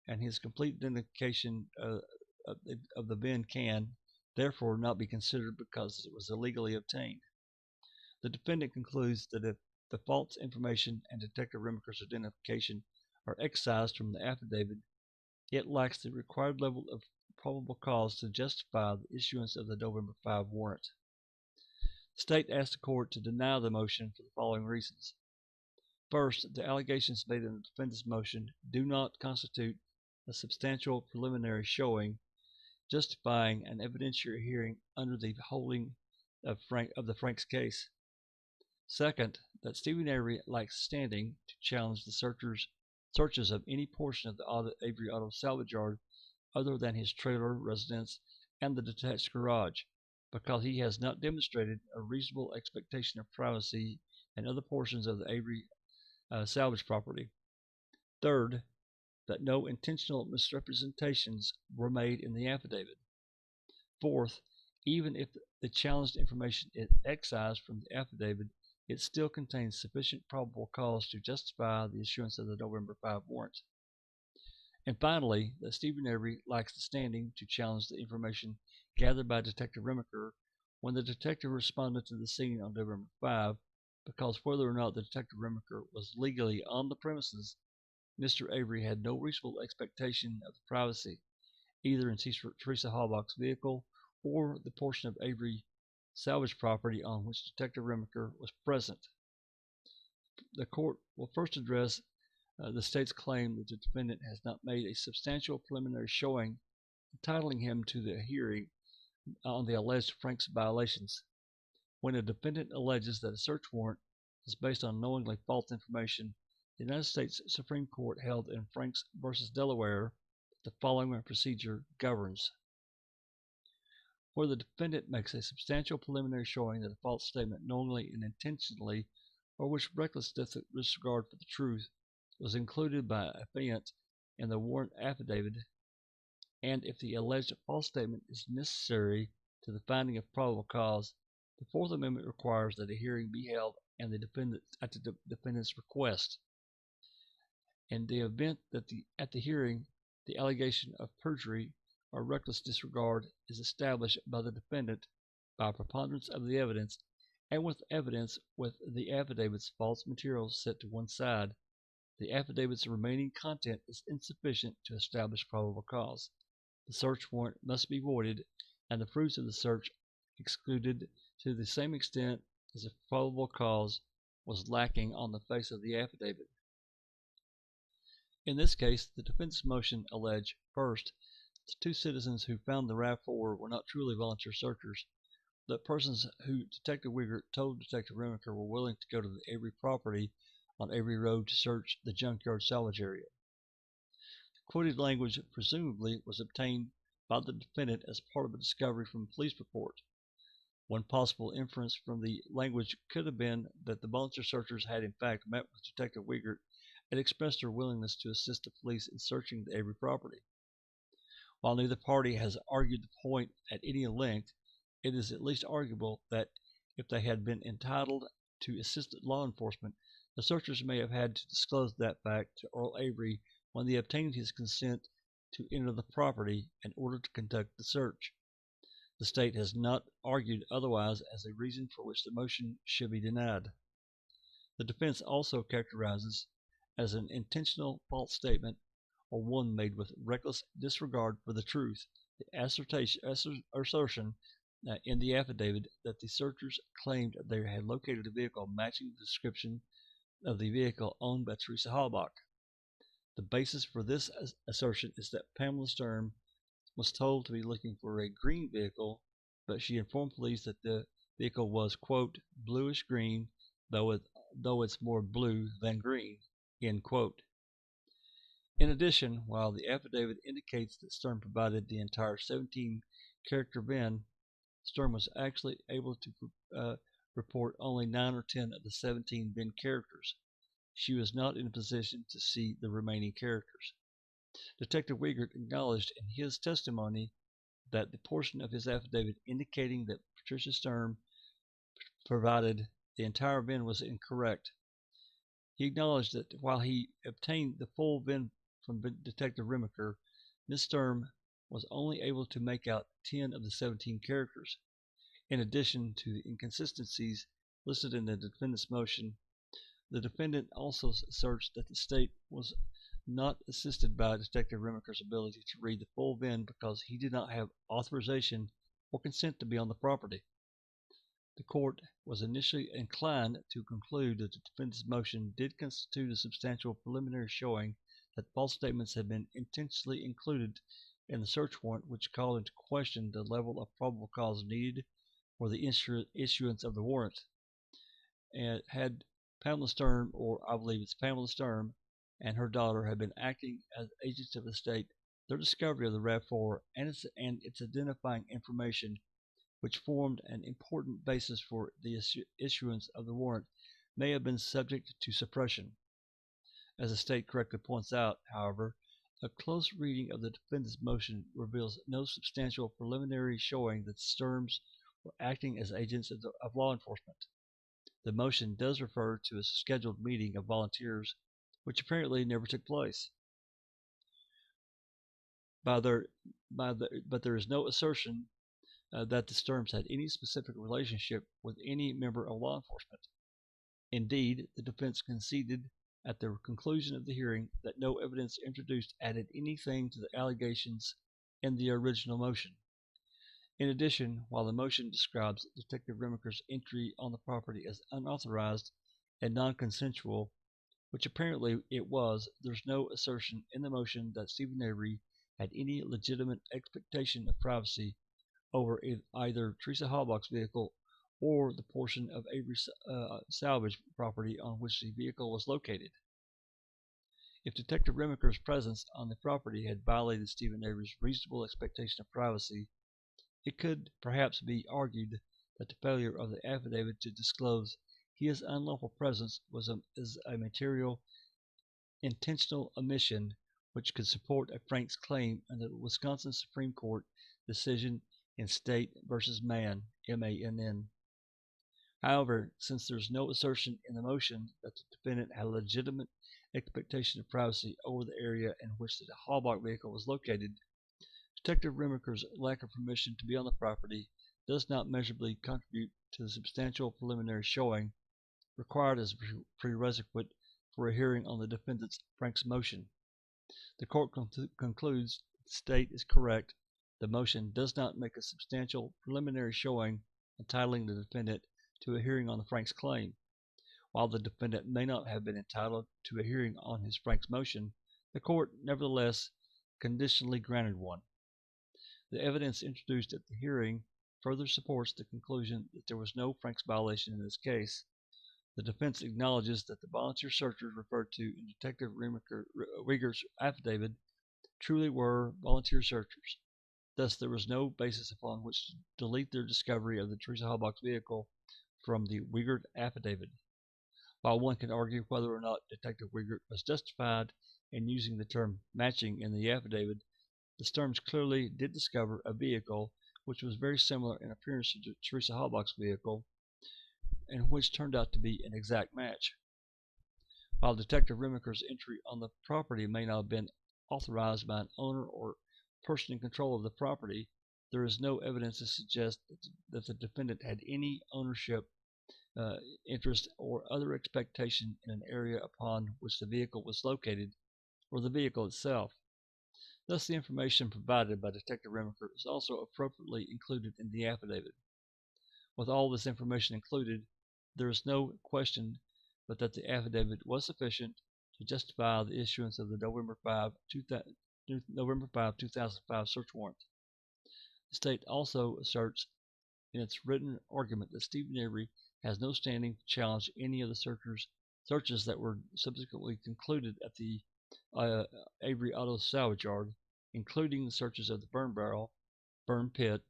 Speaker 1: and his complete identification of the VIN can, therefore, not be considered because it was illegally obtained. The defendant concludes that if the false information and Detective Remaker's identification are excised from the affidavit, it lacks the required level of probable cause to justify the issuance of the November 5 warrant. The state asked the court to deny the motion for the following reasons. First, the allegations made in the defendant's motion do not constitute a substantial preliminary showing justifying an evidentiary hearing under the holding of the Franks case. Second, that Stephen Avery lacks standing to challenge the searches of any portion of the Avery Auto Salvage Yard other than his trailer, residence, and the detached garage, because he has not demonstrated a reasonable expectation of privacy in other portions of the Avery salvage property. Third, that no intentional misrepresentations were made in the affidavit. Fourth, even if the challenged information is excised from the affidavit, it still contains sufficient probable cause to justify the issuance of the November 5 warrant. And finally, that Stephen Avery lacks the standing to challenge the information gathered by Detective Remaker when the detective responded to the scene on November 5, because whether or not the Detective Remaker was legally on the premises, Mr. Avery had no reasonable expectation of privacy, either in Teresa Halbach's vehicle or the portion of Avery salvage property on which Detective Remaker was present. The court will first address the state's claim that the defendant has not made a substantial preliminary showing entitling him to the hearing on the alleged Franks violations. When a defendant alleges that a search warrant is based on knowingly false information, the United States Supreme Court held in Franks versus Delaware that the following procedure governs. Where the defendant makes a substantial preliminary showing that a false statement knowingly and intentionally, or with reckless disregard for the truth, was included by affiant in the warrant affidavit, and if the alleged false statement is necessary to the finding of probable cause, the Fourth Amendment requires that a hearing be held at the defendant's request. In the event that at the hearing the allegation of perjury or reckless disregard is established by the defendant by preponderance of the evidence, and with the affidavit's false materials set to one side, the affidavit's remaining content is insufficient to establish probable cause. the search warrant must be voided and the fruits of the search excluded to the same extent as if probable cause was lacking on the face of the affidavit. In this case, the defense motion alleged, first, the two citizens who found the RAV4 were not truly volunteer searchers, but persons who Detective Wiegert told Detective Remaker were willing to go to the Avery property on Avery Road to search the junkyard salvage area. The quoted language presumably was obtained by the defendant as part of a discovery from a police report. One possible inference from the language could have been that the volunteer searchers had in fact met with Detective Wiegert and expressed their willingness to assist the police in searching the Avery property. While neither party has argued the point at any length, it is at least arguable that if they had been entitled to assist law enforcement, the searchers may have had to disclose that fact to Earl Avery when they obtained his consent to enter the property in order to conduct the search. The state has not argued otherwise as a reason for which the motion should be denied. The defense also characterizes as an intentional false statement or one made with reckless disregard for the truth the assertion in the affidavit that the searchers claimed they had located a vehicle matching the description of the vehicle owned by Teresa Halbach. The basis for this assertion is that Pamela Sturm was told to be looking for a green vehicle, but she informed police that the vehicle was, quote, bluish green, though it's more blue than green, end quote. In addition, while the affidavit indicates that Sturm provided the entire 17-character VIN, Sturm was actually able to report only 9 or 10 of the 17 VIN characters. She was not in a position to see the remaining characters. Detective Wiegert acknowledged in his testimony that the portion of his affidavit indicating that Patricia Sturm provided the entire VIN was incorrect. He acknowledged that while he obtained the full VIN from Detective Remaker, Ms. Sturm was only able to make out 10 of the 17 characters. In addition to the inconsistencies listed in the defendant's motion, the defendant also asserts that the state was not assisted by Detective Remaker's ability to read the full VIN because he did not have authorization or consent to be on the property. The court was initially inclined to conclude that the defendant's motion did constitute a substantial preliminary showing that false statements had been intentionally included in the search warrant, which called into question the level of probable cause needed for the issuance of the warrant. And had Pamela Sturm, or I believe it's Pamela Sturm, and her daughter had been acting as agents of the state, their discovery of the RAV4 and its identifying information, which formed an important basis for the issuance of the warrant, may have been subject to suppression. As the state correctly points out, however, a close reading of the defendant's motion reveals no substantial preliminary showing that Sturms were acting as agents of law enforcement. The motion does refer to a scheduled meeting of volunteers, which apparently never took place. But there is no assertion that the Sturms had any specific relationship with any member of law enforcement. Indeed, the defense conceded at the conclusion of the hearing that no evidence introduced added anything to the allegations in the original motion. In addition, while the motion describes Detective Remaker's entry on the property as unauthorized and non-consensual, which apparently it was, there's no assertion in the motion that Stephen Avery had any legitimate expectation of privacy over either Teresa Halbach's vehicle or the portion of Avery's salvage property on which the vehicle was located. If Detective Remaker's presence on the property had violated Stephen Avery's reasonable expectation of privacy, it could perhaps be argued that the failure of the affidavit to disclose his unlawful presence is a material, intentional omission which could support a Frank's claim under the Wisconsin Supreme Court decision in State versus Mann, M-A-N-N. However, since there is no assertion in the motion that the defendant had a legitimate expectation of privacy over the area in which the Halbach vehicle was located, Detective Remaker's lack of permission to be on the property does not measurably contribute to the substantial preliminary showing required as a prerequisite for a hearing on the defendant's Frank's motion. The court concludes that the state is correct the motion does not make a substantial preliminary showing entitling the defendant to a hearing on the Frank's claim. While the defendant may not have been entitled to a hearing on his Frank's motion, the court nevertheless conditionally granted one. The evidence introduced at the hearing further supports the conclusion that there was no Frank's violation in this case. The defense acknowledges that the volunteer searchers referred to in Detective Rieger's affidavit truly were volunteer searchers. Thus, there was no basis upon which to delete their discovery of the Teresa Halbach's vehicle from the Rieger affidavit. While one can argue whether or not Detective Rieger was justified in using the term matching in the affidavit, the Sturms clearly did discover a vehicle which was very similar in appearance to Teresa Halbach's vehicle, and which turned out to be an exact match. While Detective Rieger's entry on the property may not have been authorized by an owner or person in control of the property, there is no evidence to suggest that the defendant had any ownership, interest, or other expectation in an area upon which the vehicle was located, or the vehicle itself. Thus, the information provided by Detective Rieger is also appropriately included in the affidavit. With all this information included, there is no question but that the affidavit was sufficient to justify the issuance of the November 5, 2005 search warrant. The state also asserts in its written argument that Stephen Avery has no standing to challenge any of the searches that were subsequently concluded at the Avery Auto Salvage Yard, including the searches of the burn barrel, burn pit,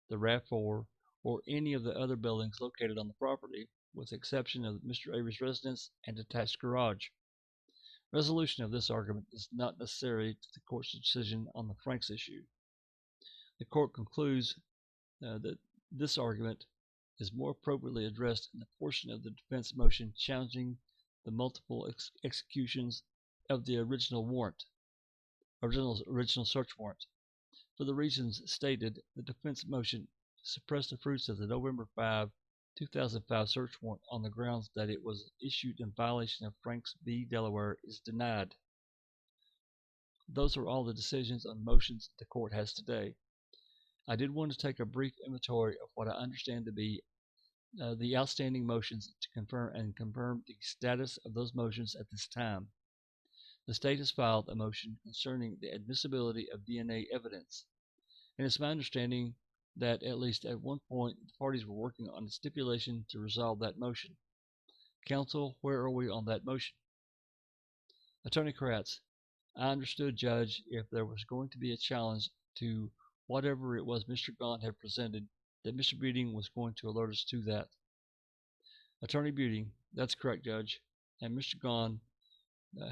Speaker 1: the RAV4, or any of the other buildings located on the property, with the exception of Mr. Avery's residence and detached garage. Resolution of this argument is not necessary to the court's decision on the Franks issue. The court concludes that this argument is more appropriately addressed in the portion of the defense motion challenging the multiple executions of the original search warrant. For the reasons stated, the defense motion to suppress the fruits of the November 5, 2005 search warrant on the grounds that it was issued in violation of Franks v. Delaware is denied. Those are all the decisions on motions the court has today. I did want to take a brief inventory of what I understand to be the outstanding motions to confirm the status of those motions at this time. The state has filed a motion concerning the admissibility of DNA evidence, and it's my understanding that at least at one point the parties were working on a stipulation to resolve that motion. Counsel, where are we on that motion? Attorney Kratz, I understood, Judge, if there was going to be a challenge to whatever it was Mr. Gahn had presented, that Mr. Buting was going to alert us to that. Attorney Buting, that's correct, Judge, and Mr. Gahn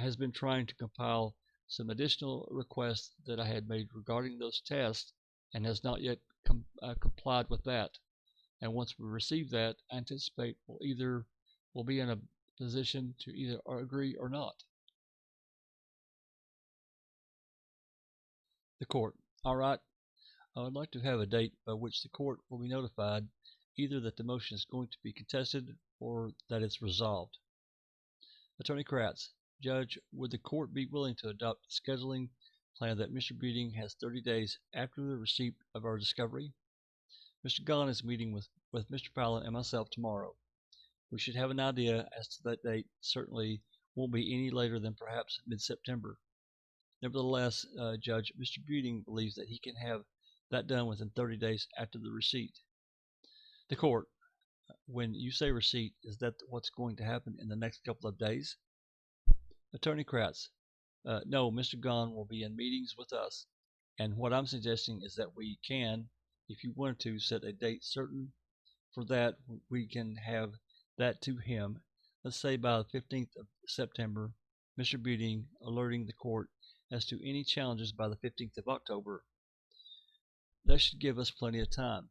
Speaker 1: has been trying to compile some additional requests that I had made regarding those tests and has not yet complied with that. And once we receive that, I anticipate we'll be in a position to either agree or not. The court. All right. I would like to have a date by which the court will be notified either that the motion is going to be contested or that it's resolved. Attorney Kratz, Judge, would the court be willing to adopt a scheduling plan that Mr. Buting has 30 days after the receipt of our discovery? Mr. Gahn is meeting with Mr. Fallon and myself tomorrow. We should have an idea as to that date. Certainly won't be any later than perhaps mid-September. Nevertheless, Judge, Mr. Buting believes that he can have that done within 30 days after the receipt. The court, when you say receipt, is that what's going to happen in the next couple of days? Attorney Kratz, no, Mr. Gahn will be in meetings with us, and what I'm suggesting is that we can, if you wanted to, set a date certain for that. We can have that to him, let's say by the 15th of September, Mr. Buting alerting the court as to any challenges by the 15th of October. That should give us plenty of time.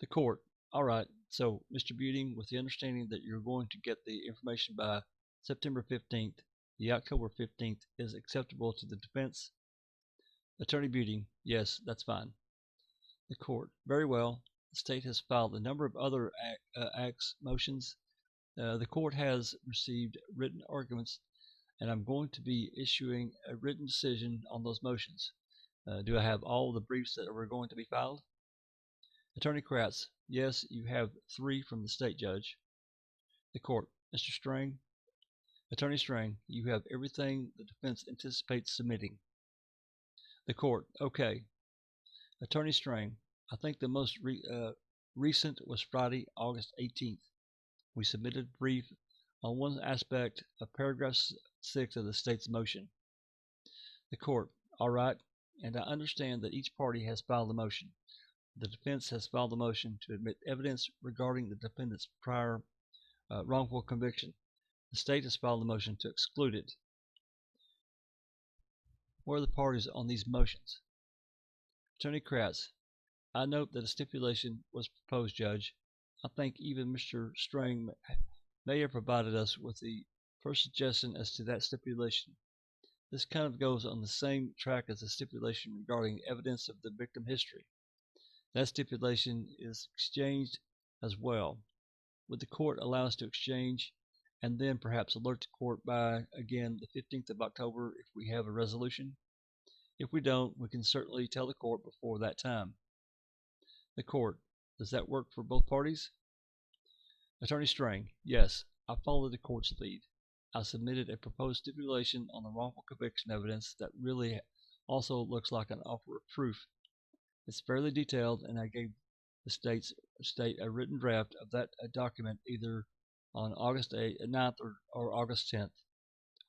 Speaker 1: The court, all right, so Mr. Buting, with the understanding that you're going to get the information by September 15th, the October 15th is acceptable to the defense? Attorney Buting, yes, that's fine. The court, very well. The state has filed a number of other motions. The court has received written arguments, and I'm going to be issuing a written decision on those motions. Do I have all the briefs that were going to be filed? Attorney Kratz, yes, you have 3 from the state judge. The court, Mr. Strang, Attorney Strang, you have everything the defense anticipates submitting. The court, okay. Attorney Strang, I think the most recent was Friday, August 18th. We submitted a brief on one aspect of paragraph 6 of the state's motion. The court, all right, and I understand that each party has filed a motion. The defense has filed a motion to admit evidence regarding the defendant's prior wrongful conviction. The state has filed a motion to exclude it. Where are the parties on these motions? Attorney Kratz, I note that a stipulation was proposed, Judge. I think even Mr. Strang may have provided us with the first suggestion as to that stipulation. This kind of goes on the same track as the stipulation regarding evidence of the victim history. That stipulation is exchanged as well. Would the court allow us to exchange and then perhaps alert the court by, again, the 15th of October if we have a resolution? If we don't, we can certainly tell the court before that time. The court, does that work for both parties? Attorney Strang, yes, I followed the court's lead. I submitted a proposed stipulation on the wrongful conviction evidence that really also looks like an offer of proof. It's fairly detailed, and I gave the state a written draft of that document either on August 9th or August 10th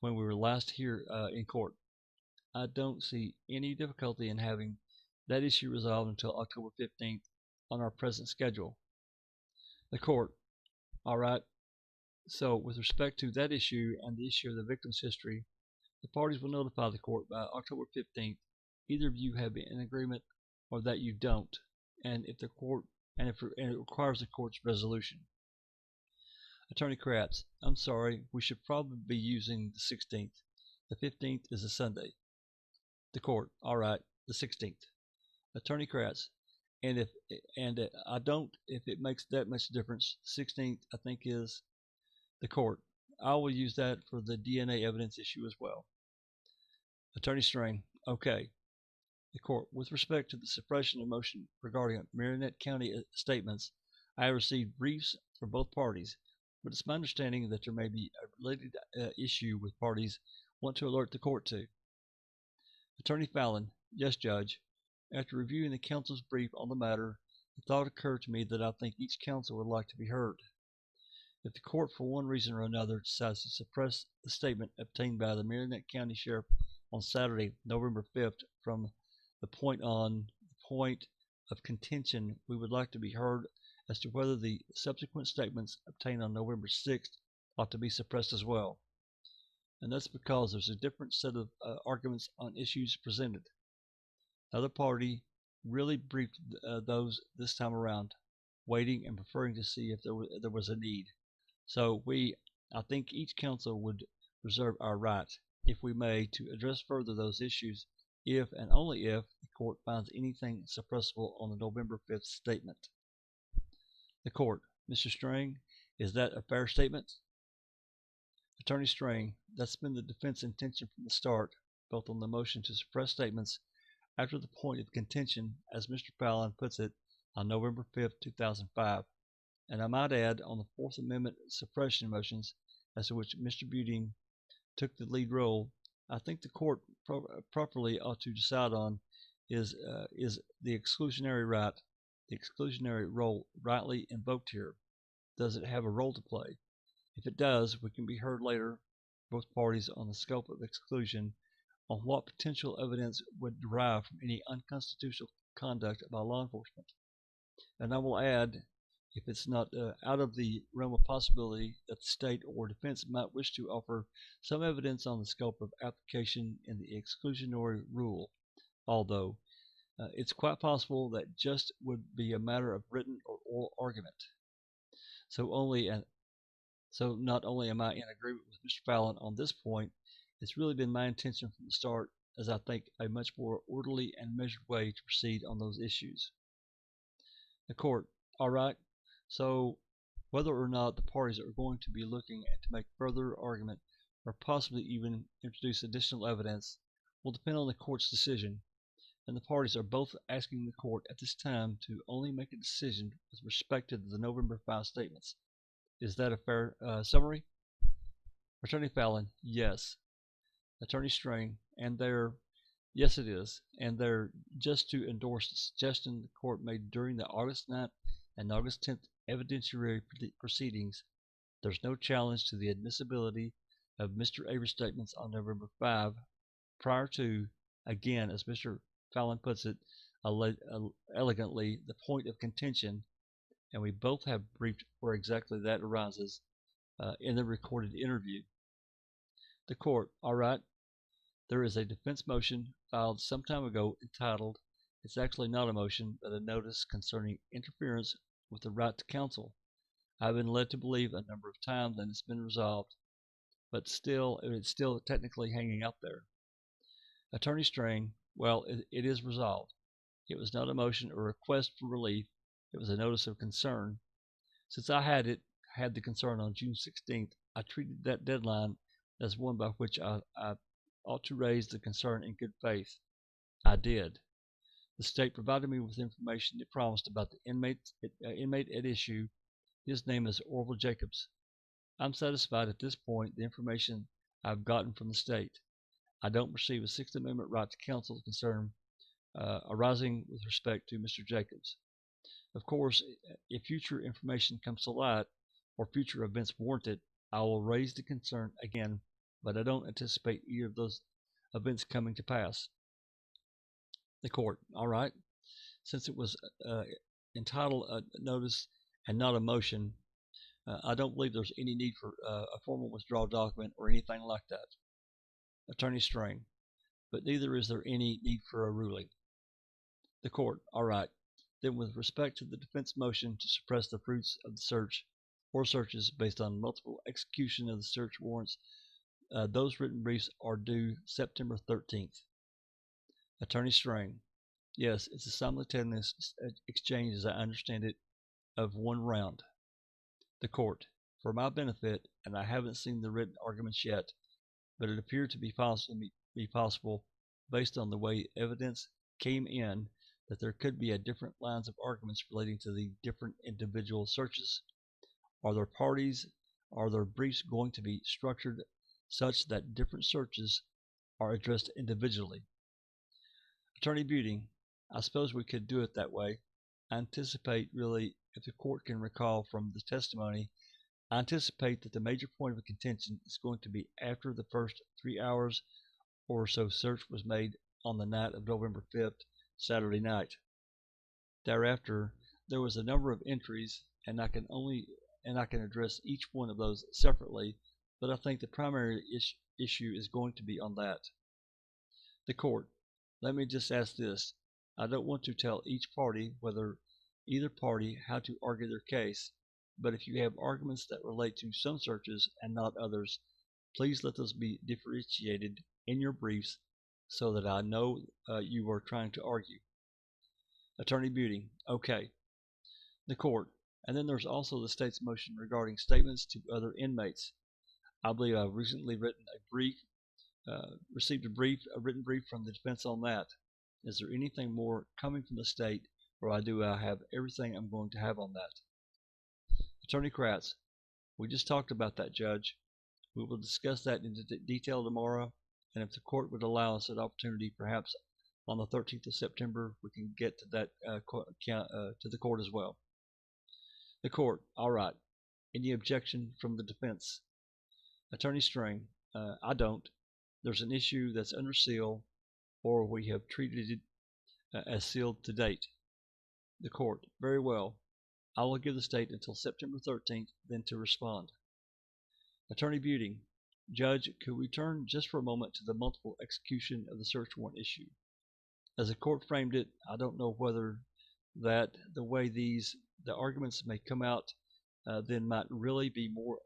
Speaker 1: when we were last here in court. I don't see any difficulty in having that issue resolved until October 15th on our present schedule. The court, all right. So with respect to that issue and the issue of the victim's history, the parties will notify the court by October 15th. Either of you have an agreement or that you don't, and if it requires the court's resolution. Attorney Kratz, I'm sorry, we should probably be using the 16th. The 15th is a Sunday. The court, all right, the 16th. Attorney Kratz, and if it makes that much difference, 16th I think is the court. I will use that for the DNA evidence issue as well. Attorney Strang, okay. The court, with respect to the suppression of motion regarding Marinette County statements, I have received briefs from both parties, but it's my understanding that there may be a related issue with parties want to alert the court to. Attorney Fallon, yes, Judge. After reviewing the counsel's brief on the matter, the thought occurred to me that I think each counsel would like to be heard. If the court, for one reason or another, decides to suppress the statement obtained by the Marinette County Sheriff on Saturday, November 5th, from the point of contention, we would like to be heard as to whether the subsequent statements obtained on November 6th ought to be suppressed as well. And that's because there's a different set of arguments on issues presented. The other party really briefed those this time around, waiting and preferring to see if there was a need. So I think each counsel would reserve our right, if we may, to address further those issues if and only if the court finds anything suppressible on the November 5th statement. The court, Mr. Strang, is that a fair statement? Attorney Strang, that's been the defense intention from the start, both on the motion to suppress statements after the point of contention, as Mr. Fallon puts it, on November 5th, 2005. And I might add on the Fourth Amendment suppression motions, as to which Mr. Buting took the lead role, I think the court properly ought to decide on is the exclusionary right, the exclusionary role rightly invoked here? Does it have a role to play? If it does, we can be heard later, both parties, on the scope of exclusion, on what potential evidence would derive from any unconstitutional conduct by law enforcement. And I will add, if it's not out of the realm of possibility that the state or defense might wish to offer some evidence on the scope of application in the exclusionary rule, although it's quite possible that just would be a matter of written or oral argument. So not only am I in agreement with Mr. Fallon on this point, it's really been my intention from the start, as I think a much more orderly and measured way to proceed on those issues. The court, all right. So whether or not the parties are going to be looking to make further argument or possibly even introduce additional evidence will depend on the court's decision. and the parties are both asking the court at this time to only make a decision with respect to the November 5 statements. Is that a fair summary? Attorney Fallon, yes. Attorney Strang, and they're, yes it is, and they're just to endorse the suggestion the court made during the August 9th and August 10th evidentiary proceedings. There's no challenge to the admissibility of Mr. Avery's statements on November 5 prior to, again, as Mr. Fallon puts it elegantly, the point of contention, and we both have briefed where exactly that arises in the recorded interview. The court, all right, there is a defense motion filed some time ago entitled, it's actually not a motion, but a notice concerning interference with the right to counsel. I've been led to believe a number of times that it's been resolved, but still, it's still technically hanging out there. Attorney Strang, well, it is resolved. It was not a motion or request for relief. It was a notice of concern. Since I had the concern on June 16th, I treated that deadline as one by which I ought to raise the concern in good faith. I did. The state provided me with information it promised about the inmate at issue. His name is Orville Jacobs. I'm satisfied at this point the information I've gotten from the state. I don't perceive a Sixth Amendment right to counsel concern arising with respect to Mr. Jacobs. Of course, if future information comes to light or future events warrant it, I will raise the concern again, but I don't anticipate either of those events coming to pass. The court, all right, since it was entitled a notice and not a motion, I don't believe there's any need for a formal withdrawal document or anything like that. Attorney Strang, but neither is there any need for a ruling. The court, all right, then with respect to the defense motion to suppress the fruits of the search or searches based on multiple execution of the search warrants, those written briefs are due September 13th. Attorney Strang, yes, it's a simultaneous exchange, as I understand it, of one round. The court, for my benefit, and I haven't seen the written arguments yet, but it appeared to be possible, based on the way evidence came in, that there could be a different lines of arguments relating to the different individual searches. Are their briefs going to be structured such that different searches are addressed individually? Attorney Buting, I suppose we could do it that way. I anticipate, really, if the court can recall from the testimony, I anticipate that the major point of contention is going to be after the first 3 hours or so search was made on the night of November 5th, Saturday night. Thereafter, there was a number of entries, and I can address each one of those separately, but I think the primary issue is going to be on that. The court, let me just ask this. I don't want to tell each party, whether either party, how to argue their case, but if you have arguments that relate to some searches and not others, please let those be differentiated in your briefs so that I know you are trying to argue. Attorney Buting, okay. The court, and then there's also the state's motion regarding statements to other inmates. I believe I've recently received a written brief from the defense on that. Is there anything more coming from the state, or do I have everything I'm going to have on that? Attorney Kratz, we just talked about that, Judge. We will discuss that in detail tomorrow, and if the court would allow us an opportunity, perhaps on the 13th of September, we can get to that to the court as well. The court, all right. Any objection from the defense? Attorney Strang, I don't. There's an issue that's under seal, or we have treated it as sealed to date. The court, very well. I will give the state until September 13th, then to respond. Attorney Buting, Judge, could we turn just for a moment to the multiple execution of the search warrant issue? As the court framed it, I don't know whether that the way the arguments may come out then might really be more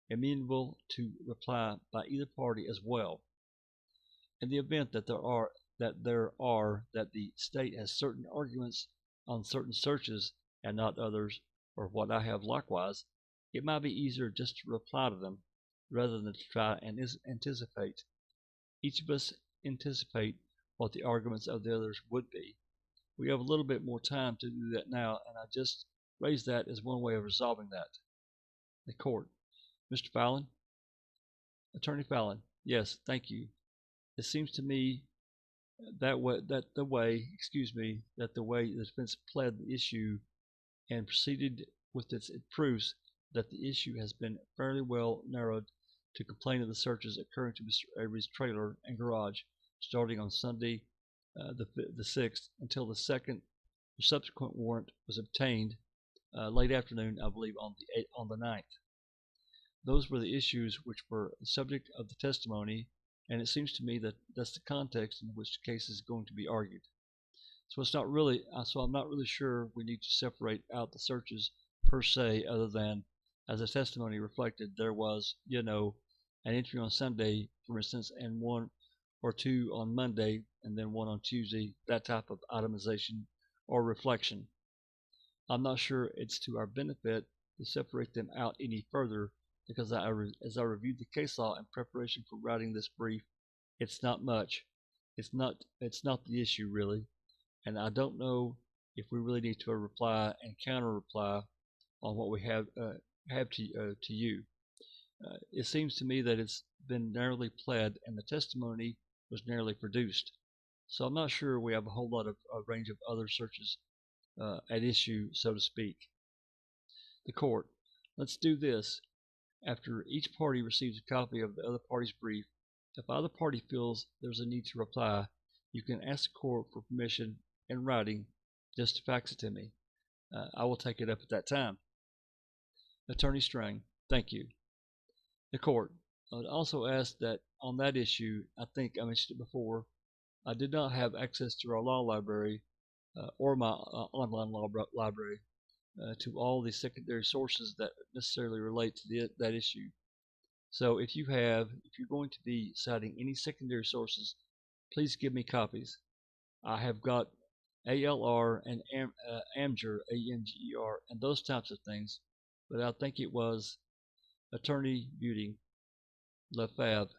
Speaker 1: amenable to reply by either party as well. In the event that the state has certain arguments on certain searches and not others, or what I have likewise, it might be easier just to reply to them rather than to try and anticipate. Each of us anticipate what the arguments of the others would be. We have a little bit more time to do that now, and I just raised that as one way of resolving that. The court. Mr. Fallon? Attorney Fallon. Yes, thank you. It seems to me that the way the defense pled the issue and proceeded with its proofs that the issue has been fairly well narrowed to complain of the searches occurring to Mr. Avery's trailer and garage starting on Sunday the 6th until the second subsequent warrant was obtained late afternoon, I believe, on the 9th. Those were the issues which were the subject of the testimony, and it seems to me that that's the context in which the case is going to be argued. So I'm not really sure we need to separate out the searches per se, other than, as the testimony reflected, there was, an entry on Sunday, for instance, and one or two on Monday, and then one on Tuesday, that type of itemization or reflection. I'm not sure it's to our benefit to separate them out any further, because as I reviewed the case law in preparation for writing this brief, it's not much. It's not the issue really, and I don't know if we really need to reply and counter reply on what we have to you. It seems to me that it's been narrowly pled and the testimony was narrowly produced. So I'm not sure we have a whole lot of range of other searches at issue, so to speak. The court. Let's do this. After each party receives a copy of the other party's brief, if either party feels there's a need to reply, you can ask the court for permission in writing just to fax it to me. I will take it up at that time. Attorney Strang. Thank you. The court. I would also ask that on that issue, I think I mentioned it before, I did not have access to our law library or my online law library to all the secondary sources that necessarily relate to that issue. So if you're going to be citing any secondary sources, please give me copies. I have got ALR and AMGER, AMGER, and those types of things, but I think it was Attorney Buting, Lefave,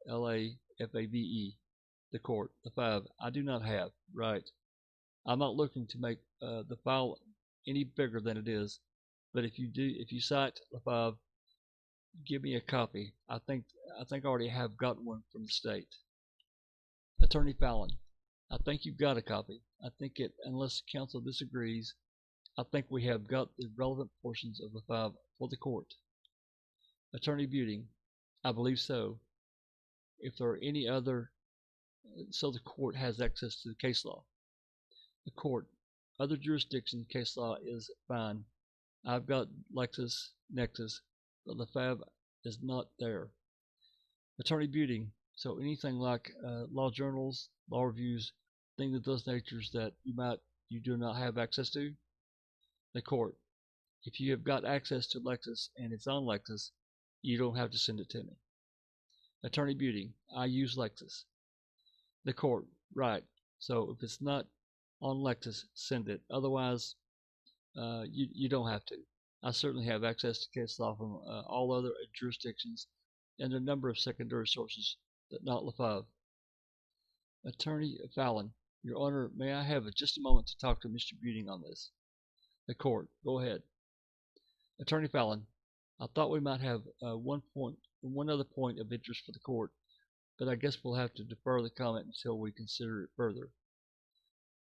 Speaker 1: L-A-F-A-V-E, the court, the 5. I do not have, right. I'm not looking to make the file any bigger than it is, but if you cite Lefave, give me a copy. I think I already have gotten one from the state. Attorney Fallon. I think you've got a copy. I think unless counsel disagrees, I think we have got the relevant portions of Lefave for the court. Attorney Buting. I believe so. If there are any other, so the court has access to the case law. The court. Other jurisdiction case law is fine. I've got LexisNexis, but Lefave is not there. Attorney Buting. So anything like law journals, law reviews, things of those natures that you do not have access to. The court. If you have got access to Lexis and it's on Lexis, you don't have to send it to me. Attorney Buting. I use Lexis. The court. Right. So if it's not on Lexis, send it. Otherwise, you don't have to. I certainly have access to case law from all other jurisdictions and a number of secondary sources, but not Lefave. Attorney Fallon. Your Honor, may I have just a moment to talk to Mr. Buting on this? The court. Go ahead. Attorney Fallon. I thought we might have one other point of interest for the court, but I guess we'll have to defer the comment until we consider it further.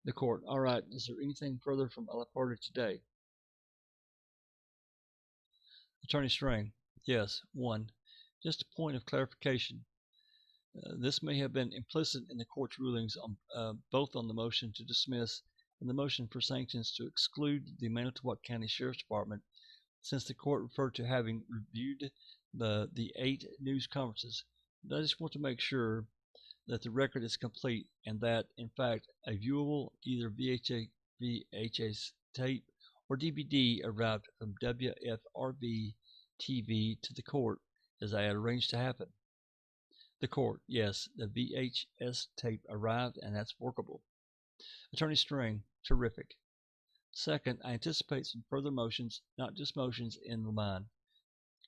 Speaker 1: The court. All right. Is there anything further from other party today? Attorney Strang. Yes. 1. Just a point of clarification. This may have been implicit in the court's rulings on both on the motion to dismiss and the motion for sanctions to exclude the Manitowoc County Sheriff's Department, since the court referred to having reviewed the 8 news conferences. But I just want to make sure that the record is complete and that, in fact, a viewable either VHS tape or DVD arrived from WFRB TV to the court as I had arranged to happen. The court. Yes, the VHS tape arrived and that's workable. Attorney Strang. Terrific. Second, I anticipate some further motions, not just motions, in the mind.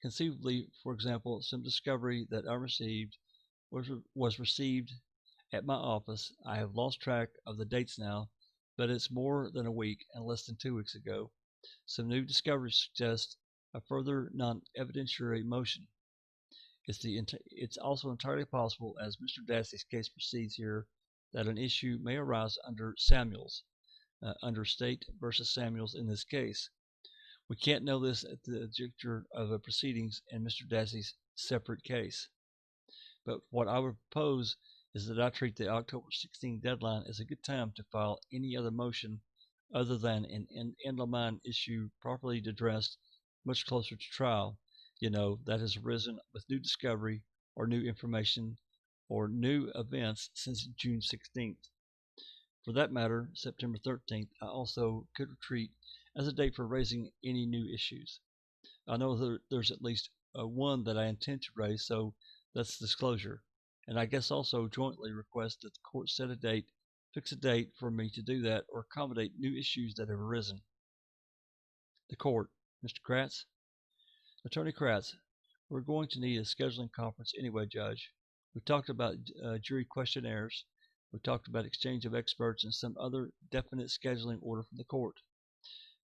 Speaker 1: Conceivably, for example, some discovery that I received was received at my office. I have lost track of the dates now, but it's more than a week and less than 2 weeks ago. Some new discoveries suggest a further non-evidentiary motion. It's also entirely possible, as Mr. Dassey's case proceeds here, that an issue may arise under Samuels, under State versus Samuels in this case. We can't know this at the juncture of the proceedings in Mr. Dassey's separate case. But what I would propose is that I treat the October 16 deadline as a good time to file any other motion other than an in line issue properly addressed much closer to trial, that has arisen with new discovery or new information or new events since June 16th. For that matter, September 13th, I also could retreat as a date for raising any new issues. I know there's at least one that I intend to raise, so that's disclosure. And I guess also jointly request that the court fix a date for me to do that or accommodate new issues that have arisen. The court, Mr. Kratz. Attorney Kratz, we're going to need a scheduling conference anyway, Judge. We talked about jury questionnaires. We talked about exchange of experts and some other definite scheduling order from the court.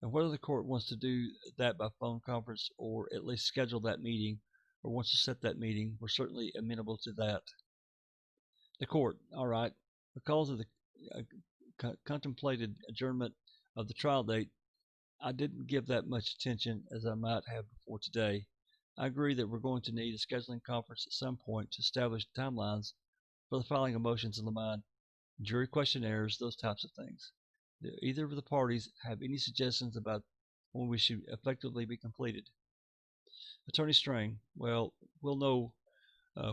Speaker 1: And whether the court wants to do that by phone conference or at least schedule that meeting or wants to set that meeting, we're certainly amenable to that. The court, all right, because of the contemplated adjournment of the trial date, I didn't give that much attention as I might have before today. I agree that we're going to need a scheduling conference at some point to establish timelines for the filing of motions in limine, jury questionnaires, those types of things. Do either of the parties have any suggestions about when we should effectively be completed? Attorney Strang, well, we'll know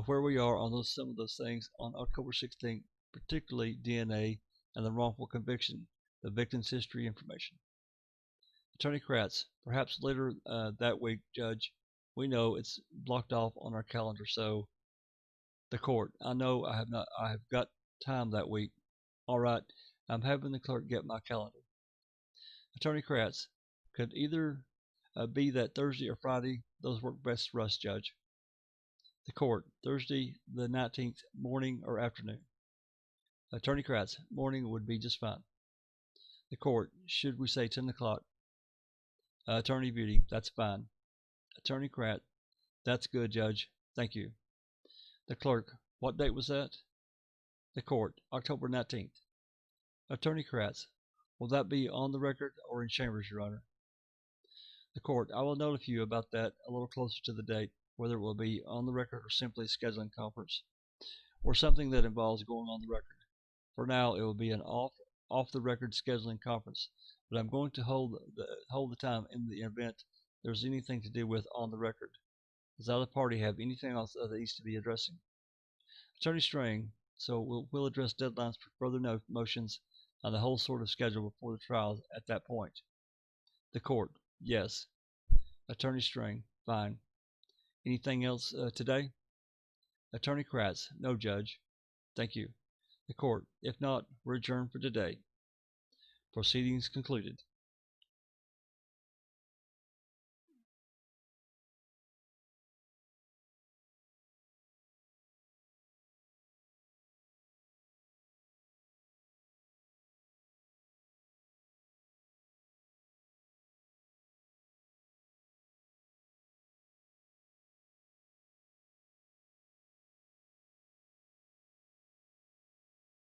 Speaker 1: where we are on some of those things on October 16th, particularly DNA and the wrongful conviction, the victim's history information. Attorney Kratz, perhaps later that week, Judge. We know it's blocked off on our calendar, so the court. I know I have got time that week. All right, I'm having the clerk get my calendar. Attorney Kratz, could either be that Thursday or Friday? Those work best for us, Judge. The court, Thursday the 19th, morning or afternoon? Attorney Kratz, morning would be just fine. The court, should we say 10 o'clock? Attorney Beauty, that's fine. Attorney Kratz, that's good, Judge. Thank you. The clerk, what date was that? The court, October 19th. Attorney Kratz, will that be on the record or in chambers, Your Honor? The court, I will notify you about that a little closer to the date, whether it will be on the record or simply scheduling conference, or something that involves going on the record. For now, it will be an off the record scheduling conference, but I'm going to hold the time in the event there's anything to do with on the record. Does either party have anything else that needs to be addressing? Attorney Strang, so we'll address deadlines for further motions on the whole sort of schedule before the trial at that point. The court, yes. Attorney Strang, fine. Anything else today? Attorney Kratz, no, Judge. Thank you. The court, if not, we're adjourned for today. Proceedings concluded.